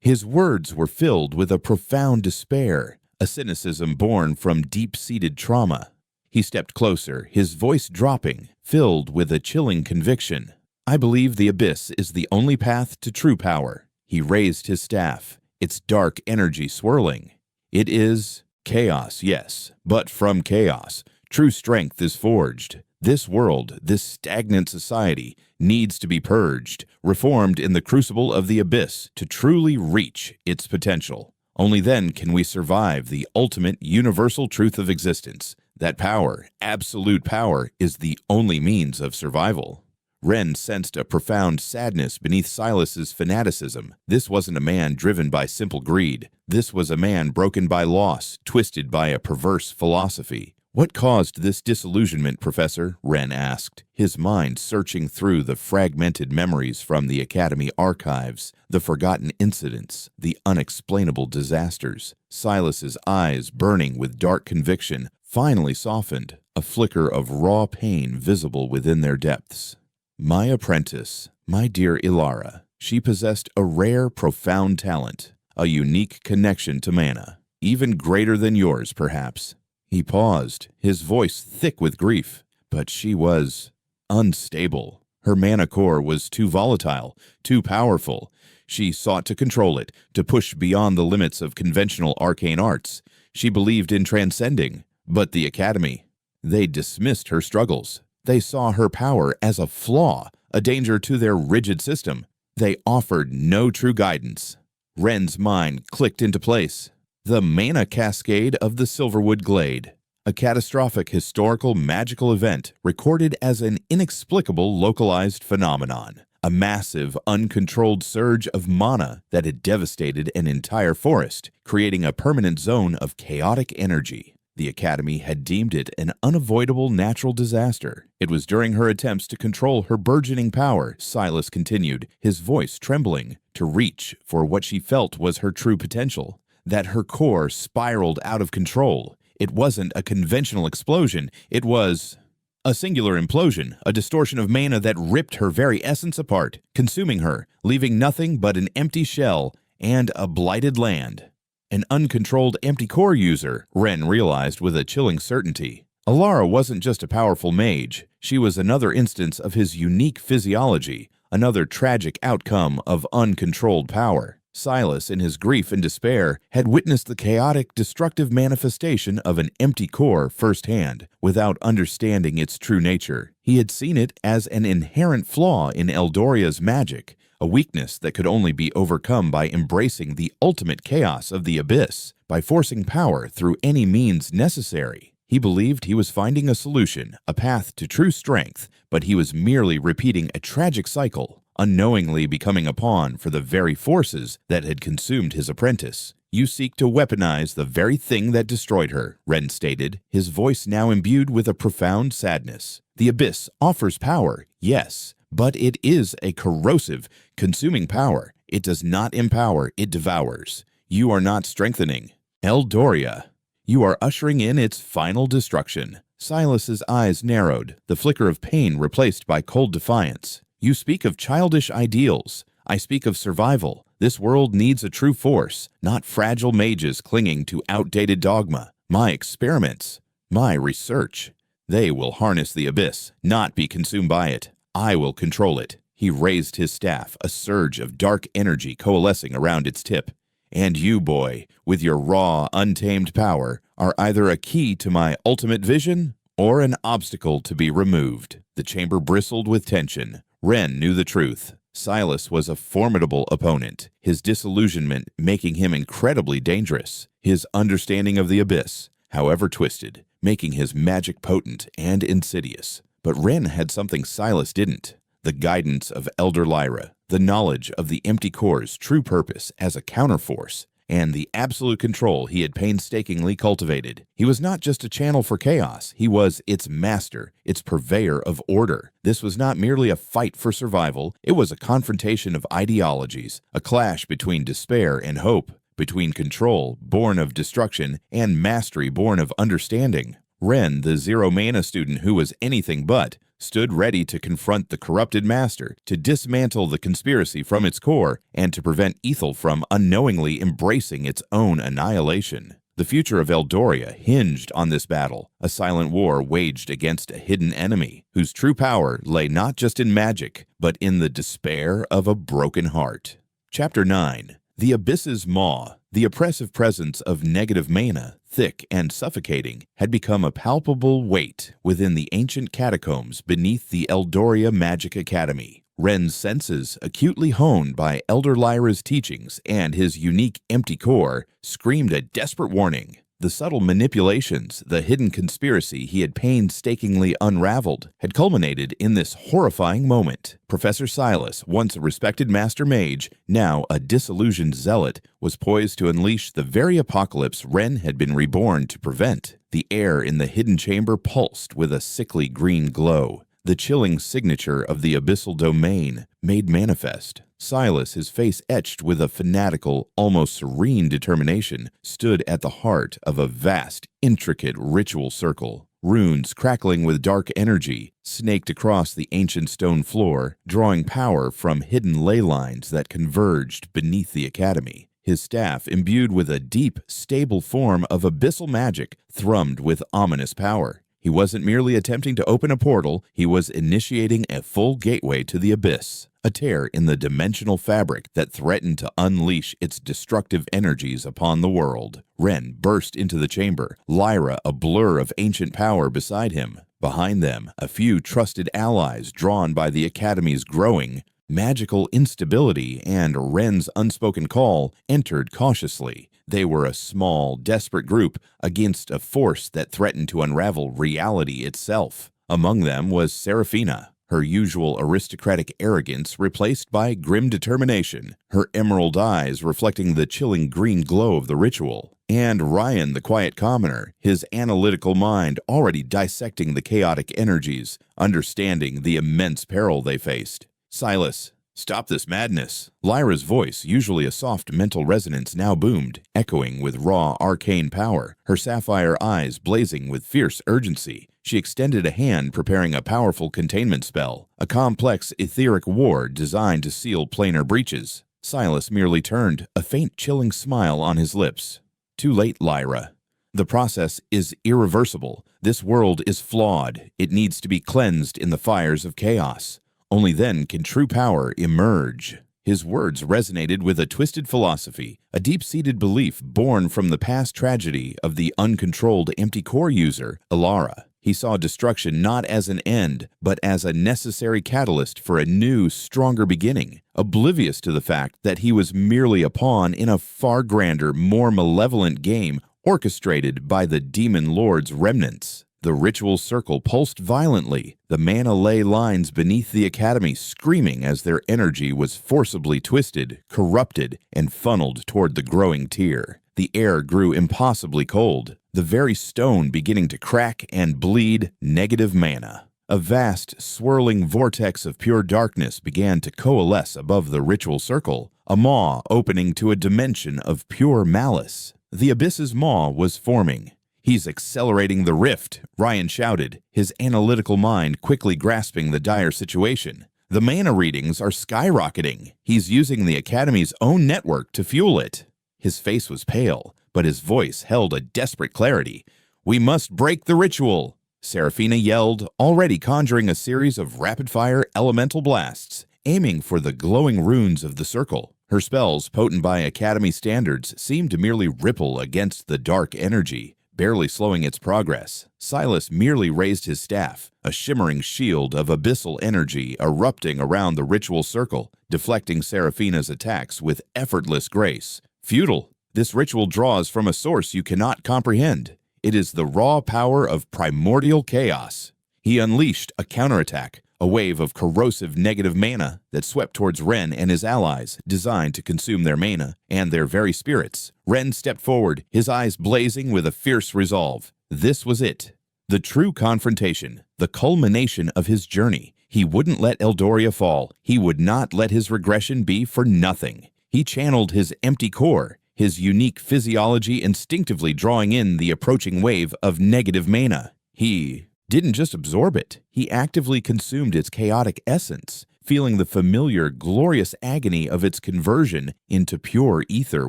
His words were filled with a profound despair, a cynicism born from deep-seated trauma. He stepped closer, his voice dropping, filled with a chilling conviction. "I believe the abyss is the only path to true power." He raised his staff, its dark energy swirling. "It is chaos, yes, but from chaos, true strength is forged. This world, this stagnant society, needs to be purged, reformed in the crucible of the abyss to truly reach its potential. Only then can we survive the ultimate universal truth of existence, that power, absolute power, is the only means of survival." Ren sensed a profound sadness beneath Silas's fanaticism. This wasn't a man driven by simple greed. This was a man broken by loss, twisted by a perverse philosophy. "What caused this disillusionment, Professor?" Ren asked, his mind searching through the fragmented memories from the Academy archives, the forgotten incidents, the unexplainable disasters. Silas's eyes, burning with dark conviction, finally softened, a flicker of raw pain visible within their depths. "My apprentice, my dear Ilara, she possessed a rare, profound talent, a unique connection to mana, even greater than yours, perhaps." He paused, his voice thick with grief. "But she was unstable. Her mana core was too volatile, too powerful. She sought to control it, to push beyond the limits of conventional arcane arts. She believed in transcending, but the Academy, they dismissed her struggles. They saw her power as a flaw, a danger to their rigid system. They offered no true guidance." Ren's mind clicked into place. The mana cascade of the Silverwood Glade, a catastrophic historical magical event recorded as an inexplicable localized phenomenon, a massive, uncontrolled surge of mana that had devastated an entire forest, creating a permanent zone of chaotic energy. The Academy had deemed it an unavoidable natural disaster. It was during her attempts to control her burgeoning power, Silas continued, his voice trembling, to reach for what she felt was her true potential, that her core spiraled out of control. It wasn't a conventional explosion, it was a singular implosion, a distortion of mana that ripped her very essence apart, consuming her, leaving nothing but an empty shell and a blighted land. An uncontrolled empty core user, Ren realized with a chilling certainty. Ilara wasn't just a powerful mage, she was another instance of his unique physiology, another tragic outcome of uncontrolled power. Silas, in his grief and despair, had witnessed the chaotic, destructive manifestation of an empty core firsthand, without understanding its true nature. He had seen it as an inherent flaw in Eldoria's magic, a weakness that could only be overcome by embracing the ultimate chaos of the abyss, by forcing power through any means necessary. He believed he was finding a solution, a path to true strength, but he was merely repeating a tragic cycle, unknowingly becoming a pawn for the very forces that had consumed his apprentice. "You seek to weaponize the very thing that destroyed her," Ren stated, his voice now imbued with a profound sadness. "The abyss offers power, yes, but it is a corrosive, consuming power. It does not empower, it devours. You are not strengthening Eldoria. You are ushering in its final destruction." Silas's eyes narrowed, the flicker of pain replaced by cold defiance. "You speak of childish ideals. I speak of survival. This world needs a true force, not fragile mages clinging to outdated dogma. My experiments, my research, they will harness the abyss, not be consumed by it. I will control it." He raised his staff, a surge of dark energy coalescing around its tip. "And you, boy, with your raw, untamed power, are either a key to my ultimate vision or an obstacle to be removed." The chamber bristled with tension. Ren knew the truth. Silas was a formidable opponent, his disillusionment making him incredibly dangerous, his understanding of the abyss, however twisted, making his magic potent and insidious. But Ren had something Silas didn't: the guidance of Elder Lyra, the knowledge of the empty core's true purpose as a counterforce, and the absolute control he had painstakingly cultivated. He was not just a channel for chaos, he was its master, its purveyor of order. This was not merely a fight for survival, it was a confrontation of ideologies, a clash between despair and hope, between control, born of destruction, and mastery born of understanding. Ren, the Zero Mana student who was anything but, stood ready to confront the corrupted master, to dismantle the conspiracy from its core, and to prevent Ethel from unknowingly embracing its own annihilation. The future of Eldoria hinged on this battle, a silent war waged against a hidden enemy, whose true power lay not just in magic, but in the despair of a broken heart. Chapter 9. The Abyss's Maw. The oppressive presence of negative mana, thick and suffocating, had become a palpable weight within the ancient catacombs beneath the Eldoria Magic Academy. Ren's senses, acutely honed by Elder Lyra's teachings and his unique empty core, screamed a desperate warning. The subtle manipulations, the hidden conspiracy he had painstakingly unraveled, had culminated in this horrifying moment. Professor Silas, once a respected master mage, now a disillusioned zealot, was poised to unleash the very apocalypse Ren had been reborn to prevent. The air in the hidden chamber pulsed with a sickly green glow, the chilling signature of the abyssal domain made manifest. Silas, his face etched with a fanatical, almost serene determination, stood at the heart of a vast, intricate ritual circle. Runes crackling with dark energy snaked across the ancient stone floor, drawing power from hidden ley lines that converged beneath the academy. His staff, imbued with a deep, stable form of abyssal magic, thrummed with ominous power. He wasn't merely attempting to open a portal, he was initiating a full gateway to the abyss, a tear in the dimensional fabric that threatened to unleash its destructive energies upon the world. Ren burst into the chamber, Lyra a blur of ancient power beside him. Behind them, a few trusted allies drawn by the Academy's growing magical instability and Ren's unspoken call entered cautiously. They were a small, desperate group against a force that threatened to unravel reality itself. Among them was Seraphina, her usual aristocratic arrogance replaced by grim determination, her emerald eyes reflecting the chilling green glow of the ritual. And Ryan, the quiet commoner, his analytical mind already dissecting the chaotic energies, understanding the immense peril they faced. Silas, stop this madness. Lyra's voice, usually a soft mental resonance, now boomed, echoing with raw arcane power, her sapphire eyes blazing with fierce urgency. She extended a hand, preparing a powerful containment spell, a complex etheric ward designed to seal planar breaches. Silas merely turned, a faint chilling smile on his lips. Too late, Lyra. The process is irreversible. This world is flawed. It needs to be cleansed in the fires of chaos. Only then can true power emerge. His words resonated with a twisted philosophy, a deep-seated belief born from the past tragedy of the uncontrolled empty core user, Ilara. He saw destruction not as an end, but as a necessary catalyst for a new, stronger beginning, oblivious to the fact that he was merely a pawn in a far grander, more malevolent game orchestrated by the Demon Lord's remnants. The ritual circle pulsed violently, the mana ley lines beneath the academy screaming as their energy was forcibly twisted, corrupted, and funneled toward the growing tier. The air grew impossibly cold, the very stone beginning to crack and bleed negative mana. A vast, swirling vortex of pure darkness began to coalesce above the ritual circle, a maw opening to a dimension of pure malice. The Abyss's maw was forming. "He's accelerating the rift," Ryan shouted, his analytical mind quickly grasping the dire situation. "The mana readings are skyrocketing. He's using the Academy's own network to fuel it." His face was pale, but his voice held a desperate clarity. "We must break the ritual," Seraphina yelled, already conjuring a series of rapid-fire elemental blasts, aiming for the glowing runes of the circle. Her spells, potent by Academy standards, seemed to merely ripple against the dark energy, barely slowing its progress. Silas merely raised his staff, a shimmering shield of abyssal energy erupting around the ritual circle, deflecting Seraphina's attacks with effortless grace. Futile. This ritual draws from a source you cannot comprehend. It is the raw power of primordial chaos. He unleashed a counterattack, a wave of corrosive negative mana that swept towards Ren and his allies, designed to consume their mana and their very spirits. Ren stepped forward, his eyes blazing with a fierce resolve. This was it. The true confrontation, the culmination of his journey. He wouldn't let Eldoria fall. He would not let his regression be for nothing. He channeled his empty core, his unique physiology instinctively drawing in the approaching wave of negative mana. He didn't just absorb it, he actively consumed its chaotic essence, feeling the familiar, glorious agony of its conversion into pure ether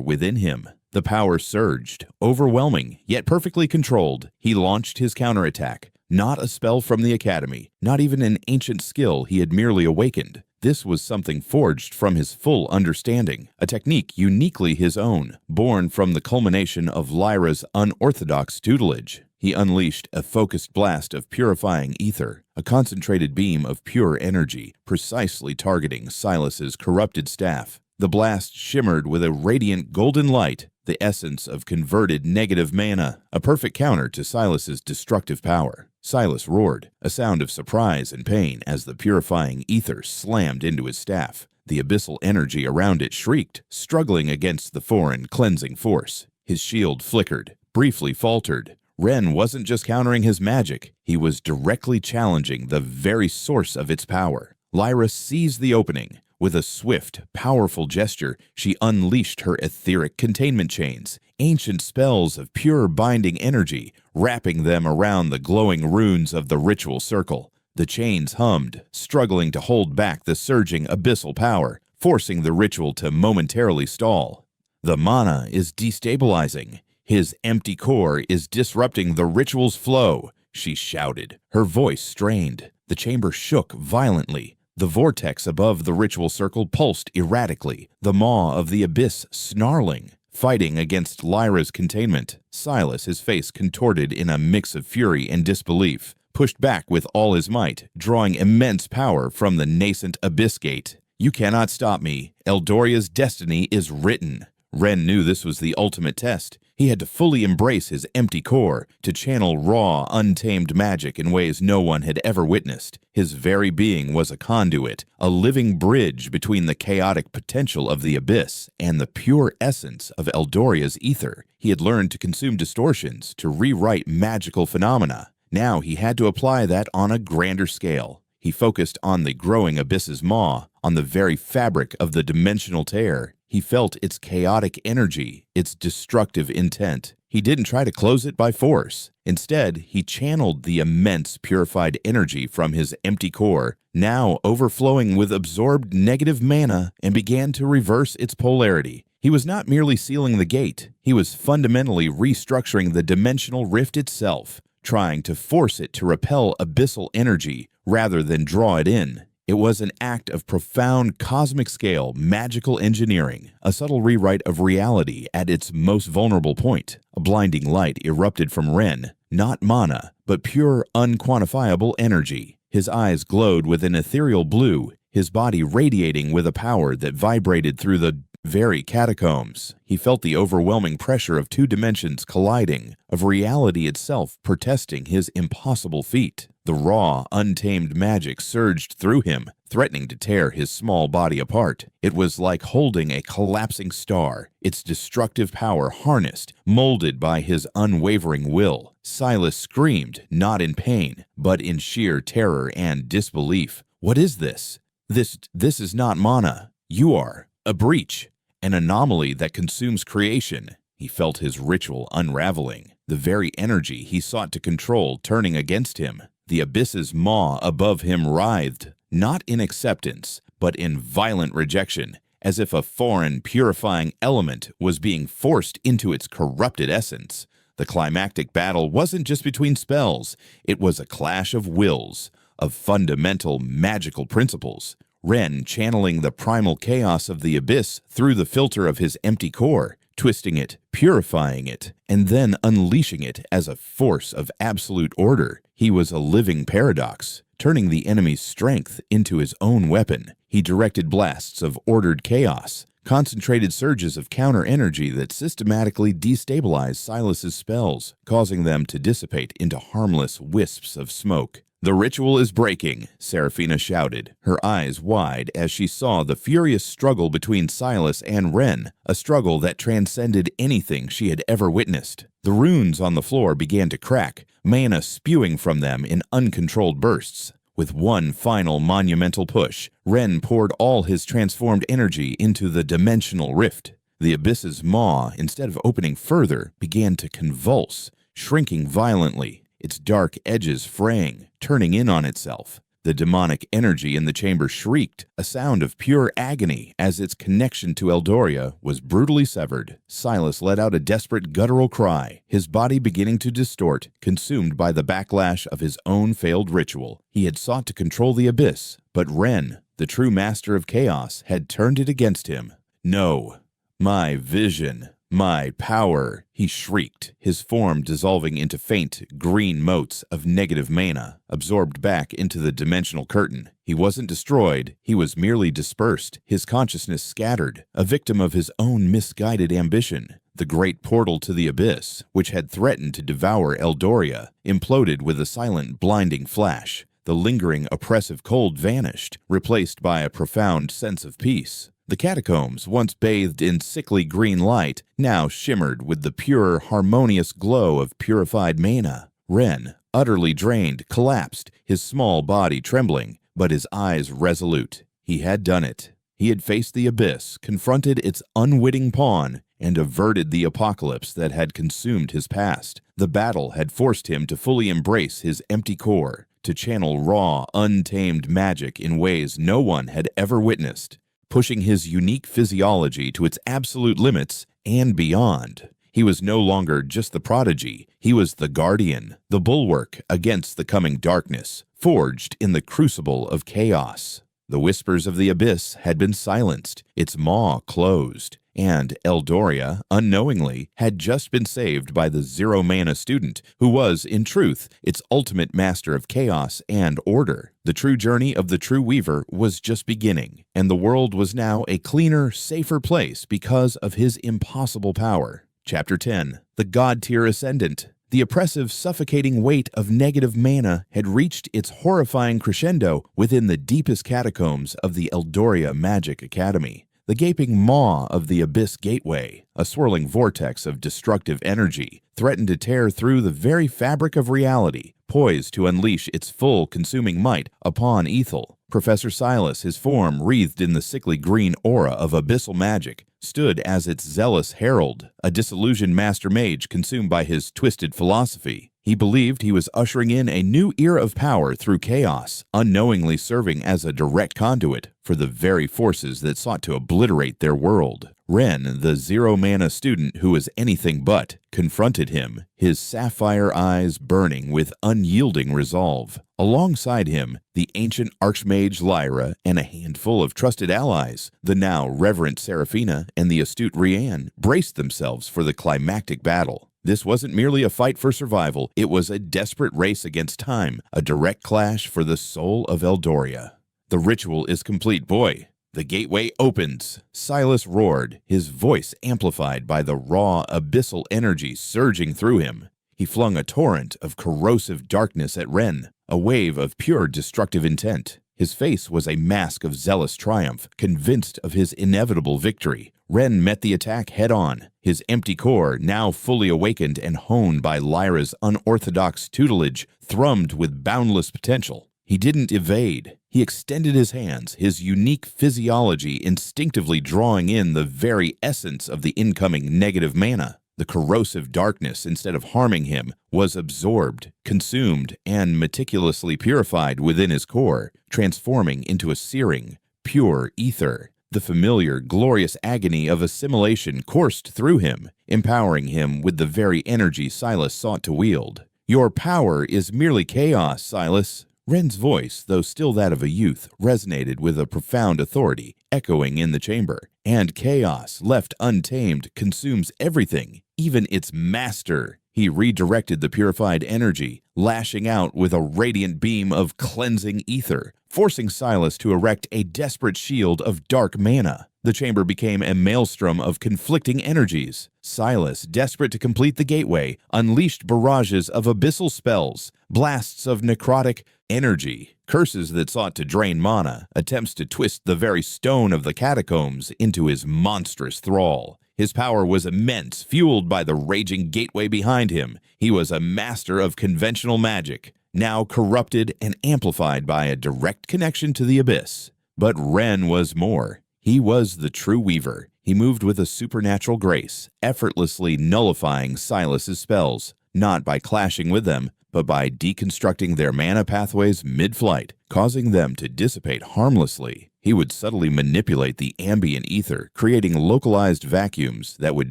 within him. The power surged, overwhelming, yet perfectly controlled. He launched his counterattack. Not a spell from the Academy, not even an ancient skill he had merely awakened. This was something forged from his full understanding, a technique uniquely his own, born from the culmination of Lyra's unorthodox tutelage. He unleashed a focused blast of purifying ether, a concentrated beam of pure energy, precisely targeting Silas's corrupted staff. The blast shimmered with a radiant golden light, the essence of converted negative mana, a perfect counter to Silas's destructive power. Silas roared, a sound of surprise and pain as the purifying ether slammed into his staff. The abyssal energy around it shrieked, struggling against the foreign cleansing force. His shield flickered, briefly faltered. Ren wasn't just countering his magic, he was directly challenging the very source of its power. Lyra seized the opening. With a swift, powerful gesture, she unleashed her etheric containment chains, ancient spells of pure binding energy, wrapping them around the glowing runes of the ritual circle. The chains hummed, struggling to hold back the surging abyssal power, forcing the ritual to momentarily stall. The mana is destabilizing. His empty core is disrupting the ritual's flow, she shouted, her voice strained. The chamber shook violently. The vortex above the ritual circle pulsed erratically, the maw of the abyss snarling, fighting against Lyra's containment. Silas, his face contorted in a mix of fury and disbelief, pushed back with all his might, drawing immense power from the nascent abyss gate. You cannot stop me. Eldoria's destiny is written. Ren knew this was the ultimate test. He had to fully embrace his empty core, to channel raw, untamed magic in ways no one had ever witnessed. His very being was a conduit, a living bridge between the chaotic potential of the abyss and the pure essence of Eldoria's ether. He had learned to consume distortions, to rewrite magical phenomena. Now he had to apply that on a grander scale. He focused on the growing abyss's maw, on the very fabric of the dimensional tear. He felt its chaotic energy, its destructive intent. He didn't try to close it by force. Instead, he channeled the immense purified energy from his empty core, now overflowing with absorbed negative mana, and began to reverse its polarity. He was not merely sealing the gate, he was fundamentally restructuring the dimensional rift itself, trying to force it to repel abyssal energy rather than draw it in. It was an act of profound cosmic-scale magical engineering, a subtle rewrite of reality at its most vulnerable point. A blinding light erupted from Ren, not mana, but pure, unquantifiable energy. His eyes glowed with an ethereal blue, his body radiating with a power that vibrated through the very catacombs. He felt the overwhelming pressure of two dimensions colliding, of reality itself protesting his impossible feat. The raw, untamed magic surged through him, threatening to tear his small body apart. It was like holding a collapsing star, its destructive power harnessed, molded by his unwavering will. Silas screamed, not in pain, but in sheer terror and disbelief. What is this? This is not mana. You are. A breach. An anomaly that consumes creation. He felt his ritual unraveling, the very energy he sought to control turning against him. The abyss's maw above him writhed, not in acceptance, but in violent rejection, as if a foreign, purifying element was being forced into its corrupted essence. The climactic battle wasn't just between spells, it was a clash of wills, of fundamental magical principles. Ren channeling the primal chaos of the abyss through the filter of his empty core, twisting it, purifying it, and then unleashing it as a force of absolute order. He was a living paradox, turning the enemy's strength into his own weapon. He directed blasts of ordered chaos, concentrated surges of counter energy that systematically destabilized Silas's spells, causing them to dissipate into harmless wisps of smoke. "The ritual is breaking," Seraphina shouted, her eyes wide as she saw the furious struggle between Silas and Ren, a struggle that transcended anything she had ever witnessed. The runes on the floor began to crack, mana spewing from them in uncontrolled bursts. With one final monumental push, Ren poured all his transformed energy into the dimensional rift. The abyss's maw, instead of opening further, began to convulse, shrinking violently, its dark edges fraying, turning in on itself. The demonic energy in the chamber shrieked, a sound of pure agony as its connection to Eldoria was brutally severed. Silas let out a desperate guttural cry, his body beginning to distort, consumed by the backlash of his own failed ritual. He had sought to control the abyss, but Ren, the true master of chaos, had turned it against him. "No, my vision, my power," he shrieked, his form dissolving into faint, green motes of negative mana, absorbed back into the dimensional curtain. He wasn't destroyed, he was merely dispersed, his consciousness scattered, a victim of his own misguided ambition. The great portal to the abyss, which had threatened to devour Eldoria, imploded with a silent, blinding flash. The lingering, oppressive cold vanished, replaced by a profound sense of peace. The catacombs, once bathed in sickly green light, now shimmered with the pure, harmonious glow of purified mana. Ren, utterly drained, collapsed, his small body trembling, but his eyes resolute. He had done it. He had faced the abyss, confronted its unwitting pawn, and averted the apocalypse that had consumed his past. The battle had forced him to fully embrace his empty core, to channel raw, untamed magic in ways no one had ever witnessed, pushing his unique physiology to its absolute limits and beyond. He was no longer just the prodigy, he was the guardian, the bulwark against the coming darkness, forged in the crucible of chaos. The whispers of the abyss had been silenced, its maw closed, and Eldoria, unknowingly, had just been saved by the zero-mana student, who was, in truth, its ultimate master of chaos and order. The true journey of the true weaver was just beginning, and the world was now a cleaner, safer place because of his impossible power. Chapter 10. The God-tier Ascendant. The oppressive, suffocating weight of negative mana had reached its horrifying crescendo within the deepest catacombs of the Eldoria Magic Academy. The gaping maw of the Abyss Gateway, a swirling vortex of destructive energy, threatened to tear through the very fabric of reality, poised to unleash its full consuming might upon Ethel. Professor Silas, his form wreathed in the sickly green aura of abyssal magic, stood as its zealous herald, a disillusioned master mage consumed by his twisted philosophy. He believed he was ushering in a new era of power through chaos, unknowingly serving as a direct conduit for the very forces that sought to obliterate their world. Ren, the zero-mana student who was anything but, confronted him, his sapphire eyes burning with unyielding resolve. Alongside him, the ancient archmage Lyra and a handful of trusted allies, the now reverent Seraphina and the astute Rianne, braced themselves for the climactic battle. This wasn't merely a fight for survival, it was a desperate race against time, a direct clash for the soul of Eldoria. "The ritual is complete, boy. The gateway opens," Silas roared, his voice amplified by the raw, abyssal energy surging through him. He flung a torrent of corrosive darkness at Ren, a wave of pure destructive intent. His face was a mask of zealous triumph, convinced of his inevitable victory. Ren met the attack head-on, his empty core, now fully awakened and honed by Lyra's unorthodox tutelage, thrummed with boundless potential. He didn't evade. He extended his hands, his unique physiology instinctively drawing in the very essence of the incoming negative mana. The corrosive darkness, instead of harming him, was absorbed, consumed, and meticulously purified within his core, transforming into a searing, pure ether. The familiar, glorious agony of assimilation coursed through him, empowering him with the very energy Silas sought to wield. "Your power is merely chaos, Silas." Ren's voice, though still that of a youth, resonated with a profound authority, echoing in the chamber. "And chaos, left untamed, consumes everything, even its master." He redirected the purified energy, lashing out with a radiant beam of cleansing ether, forcing Silas to erect a desperate shield of dark mana. The chamber became a maelstrom of conflicting energies. Silas, desperate to complete the gateway, unleashed barrages of abyssal spells, blasts of necrotic energy, curses that sought to drain mana, attempts to twist the very stone of the catacombs into his monstrous thrall. His power was immense, fueled by the raging gateway behind him. He was a master of conventional magic, now corrupted and amplified by a direct connection to the abyss. But Ren was more. He was the true weaver. He moved with a supernatural grace, effortlessly nullifying Silas's spells, not by clashing with them, but by deconstructing their mana pathways mid-flight, causing them to dissipate harmlessly. He would subtly manipulate the ambient ether, creating localized vacuums that would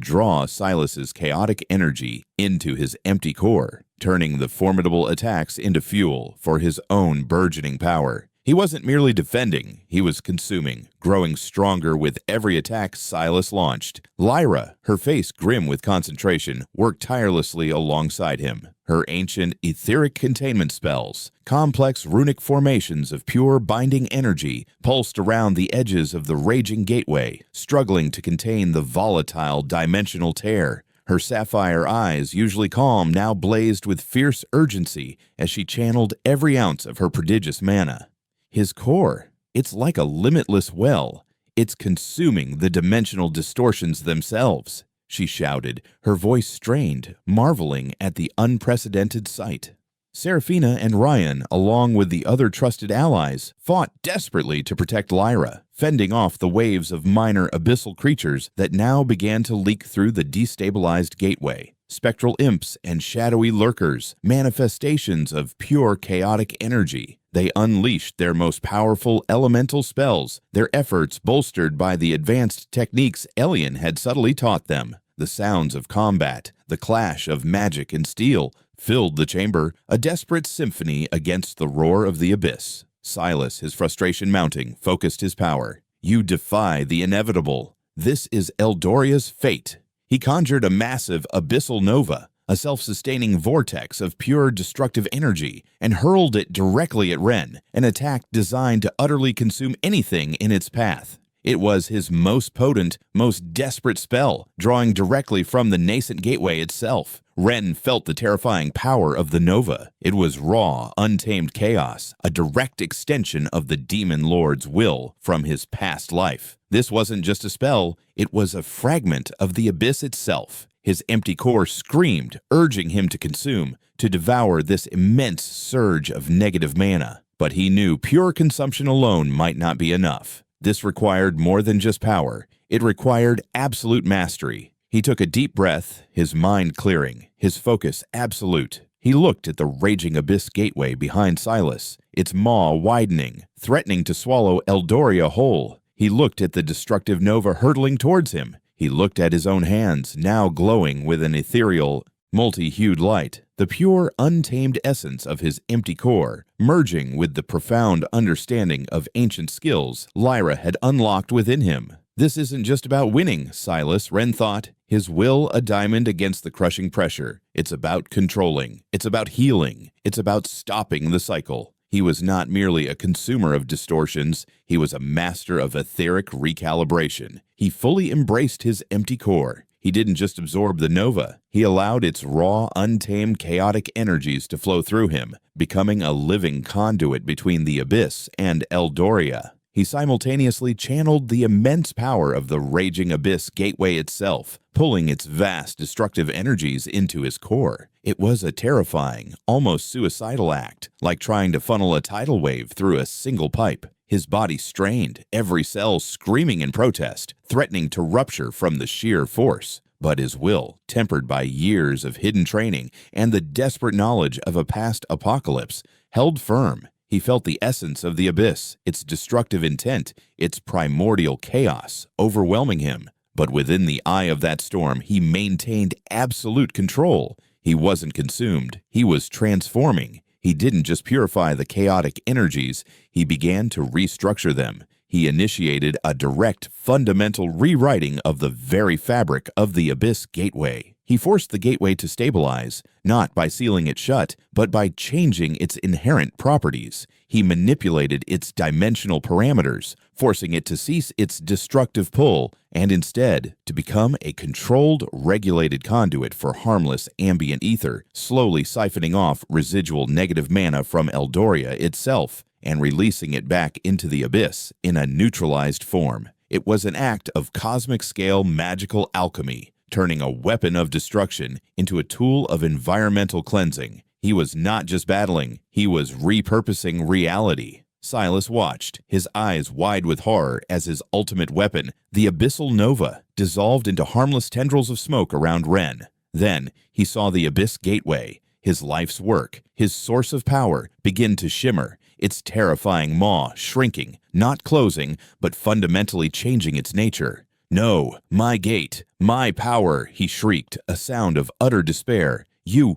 draw Silas's chaotic energy into his empty core, turning the formidable attacks into fuel for his own burgeoning power. He wasn't merely defending, he was consuming, growing stronger with every attack Silas launched. Lyra, her face grim with concentration, worked tirelessly alongside him. Her ancient etheric containment spells, complex runic formations of pure binding energy, pulsed around the edges of the raging gateway, struggling to contain the volatile dimensional tear. Her sapphire eyes, usually calm, now blazed with fierce urgency as she channeled every ounce of her prodigious mana. His core, it's like a limitless well. It's consuming the dimensional distortions themselves, she shouted, her voice strained, marveling at the unprecedented sight. Seraphina and Ryan, along with the other trusted allies, fought desperately to protect Lyra, fending off the waves of minor abyssal creatures that now began to leak through the destabilized gateway. Spectral imps and shadowy lurkers, manifestations of pure chaotic energy. They unleashed their most powerful elemental spells, their efforts bolstered by the advanced techniques Elian had subtly taught them. The sounds of combat, the clash of magic and steel, filled the chamber, a desperate symphony against the roar of the abyss. Silas, his frustration mounting, focused his power. You defy the inevitable. This is Eldoria's fate. He conjured a massive abyssal nova, a self-sustaining vortex of pure destructive energy, and hurled it directly at Ren, an attack designed to utterly consume anything in its path. It was his most potent, most desperate spell, drawing directly from the nascent gateway itself. Ren felt the terrifying power of the nova. It was raw, untamed chaos, a direct extension of the Demon Lord's will from his past life. This wasn't just a spell, it was a fragment of the abyss itself. His empty core screamed, urging him to consume, to devour this immense surge of negative mana. But he knew pure consumption alone might not be enough. This required more than just power. It required absolute mastery. He took a deep breath, his mind clearing, his focus absolute. He looked at the raging abyss gateway behind Silas, its maw widening, threatening to swallow Eldoria whole. He looked at the destructive nova hurtling towards him. He looked at his own hands, now glowing with an ethereal, multi-hued light, the pure, untamed essence of his empty core, merging with the profound understanding of ancient skills Lyra had unlocked within him. This isn't just about winning, Silas, Ren thought, his will a diamond against the crushing pressure. It's about controlling. It's about healing. It's about stopping the cycle. He was not merely a consumer of distortions, he was a master of etheric recalibration. He fully embraced his empty core. He didn't just absorb the nova, he allowed its raw, untamed, chaotic energies to flow through him, becoming a living conduit between the abyss and Eldoria. He simultaneously channeled the immense power of the raging abyss gateway itself, pulling its vast destructive energies into his core. It was a terrifying, almost suicidal act, like trying to funnel a tidal wave through a single pipe. His body strained, every cell screaming in protest, threatening to rupture from the sheer force. But his will, tempered by years of hidden training and the desperate knowledge of a past apocalypse, held firm. He felt the essence of the abyss, its destructive intent, its primordial chaos, overwhelming him. But within the eye of that storm, he maintained absolute control. He wasn't consumed, he was transforming. He didn't just purify the chaotic energies, he began to restructure them. He initiated a direct, fundamental rewriting of the very fabric of the Abyss Gateway. He forced the gateway to stabilize, not by sealing it shut, but by changing its inherent properties. He manipulated its dimensional parameters, forcing it to cease its destructive pull and instead to become a controlled, regulated conduit for harmless ambient ether, slowly siphoning off residual negative mana from Eldoria itself and releasing it back into the abyss in a neutralized form. It was an act of cosmic-scale magical alchemy, turning a weapon of destruction into a tool of environmental cleansing. He was not just battling, he was repurposing reality. Silas watched, his eyes wide with horror as his ultimate weapon, the Abyssal Nova, dissolved into harmless tendrils of smoke around Ren. Then he saw the Abyss Gateway, his life's work, his source of power, begin to shimmer, its terrifying maw shrinking, not closing, but fundamentally changing its nature. "No, my gate, my power," he shrieked, a sound of utter despair. You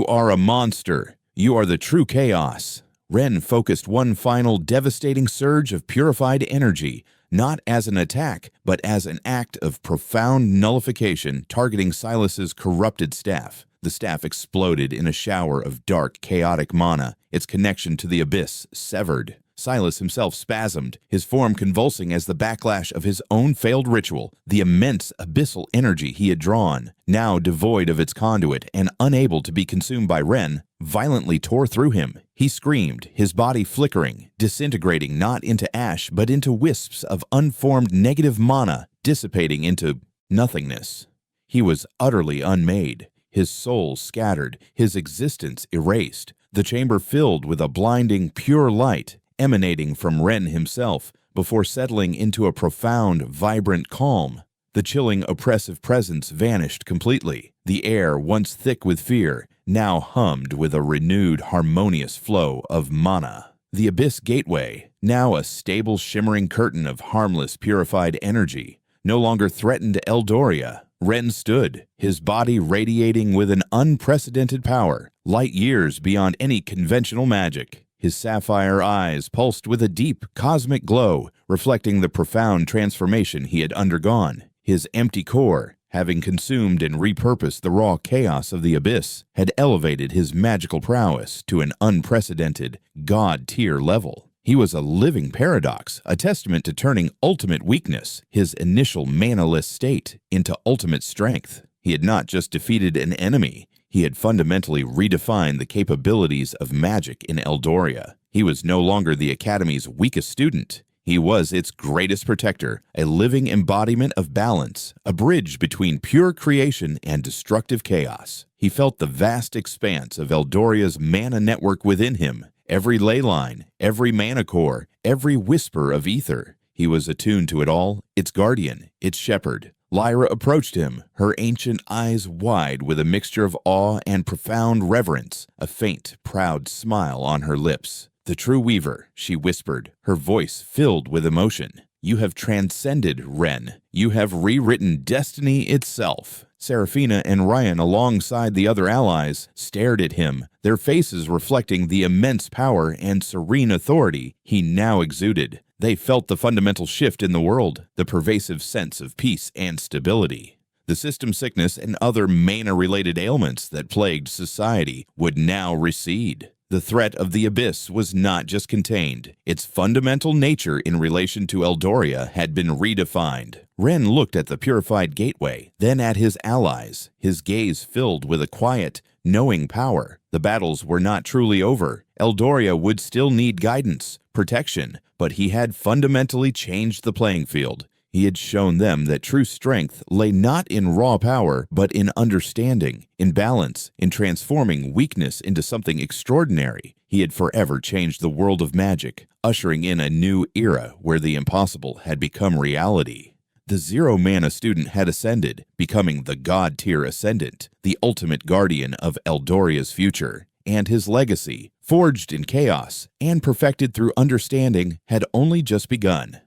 are a monster. You are the true chaos." Ren focused one final devastating surge of purified energy, not as an attack, but as an act of profound nullification targeting Silas's corrupted staff. The staff exploded in a shower of dark, chaotic mana, its connection to the abyss severed. Silas himself spasmed, his form convulsing as the backlash of his own failed ritual, the immense abyssal energy he had drawn, now devoid of its conduit and unable to be consumed by Ren, violently tore through him. He screamed, his body flickering, disintegrating not into ash but into wisps of unformed negative mana, dissipating into nothingness. He was utterly unmade, his soul scattered, his existence erased, the chamber filled with a blinding, pure light emanating from Ren himself before settling into a profound, vibrant calm. The chilling, oppressive presence vanished completely. The air, once thick with fear, now hummed with a renewed, harmonious flow of mana. The Abyss Gateway, now a stable, shimmering curtain of harmless, purified energy, no longer threatened Eldoria. Ren stood, his body radiating with an unprecedented power, light years beyond any conventional magic. His sapphire eyes pulsed with a deep, cosmic glow, reflecting the profound transformation he had undergone. His empty core, having consumed and repurposed the raw chaos of the abyss, had elevated his magical prowess to an unprecedented, god-tier level. He was a living paradox, a testament to turning ultimate weakness, his initial mana-less state, into ultimate strength. He had not just defeated an enemy, he had fundamentally redefined the capabilities of magic in Eldoria. He was no longer the Academy's weakest student. He was its greatest protector, a living embodiment of balance, a bridge between pure creation and destructive chaos. He felt the vast expanse of Eldoria's mana network within him, every ley line, every mana core, every whisper of ether. He was attuned to it all, its guardian, its shepherd. Lyra approached him, her ancient eyes wide with a mixture of awe and profound reverence, a faint, proud smile on her lips. "The true weaver," she whispered, her voice filled with emotion. "You have transcended, Ren. You have rewritten destiny itself." Seraphina and Ryan, alongside the other allies, stared at him, their faces reflecting the immense power and serene authority he now exuded. They felt the fundamental shift in the world, the pervasive sense of peace and stability. The system sickness and other mana-related ailments that plagued society would now recede. The threat of the abyss was not just contained. Its fundamental nature in relation to Eldoria had been redefined. Ren looked at the purified gateway, then at his allies, his gaze filled with a quiet, knowing power. The battles were not truly over. Eldoria would still need guidance, protection, but he had fundamentally changed the playing field. He had shown them that true strength lay not in raw power, but in understanding, in balance, in transforming weakness into something extraordinary. He had forever changed the world of magic, ushering in a new era where the impossible had become reality. The zero-mana student had ascended, becoming the god-tier ascendant, the ultimate guardian of Eldoria's future. And his legacy, forged in chaos and perfected through understanding, had only just begun.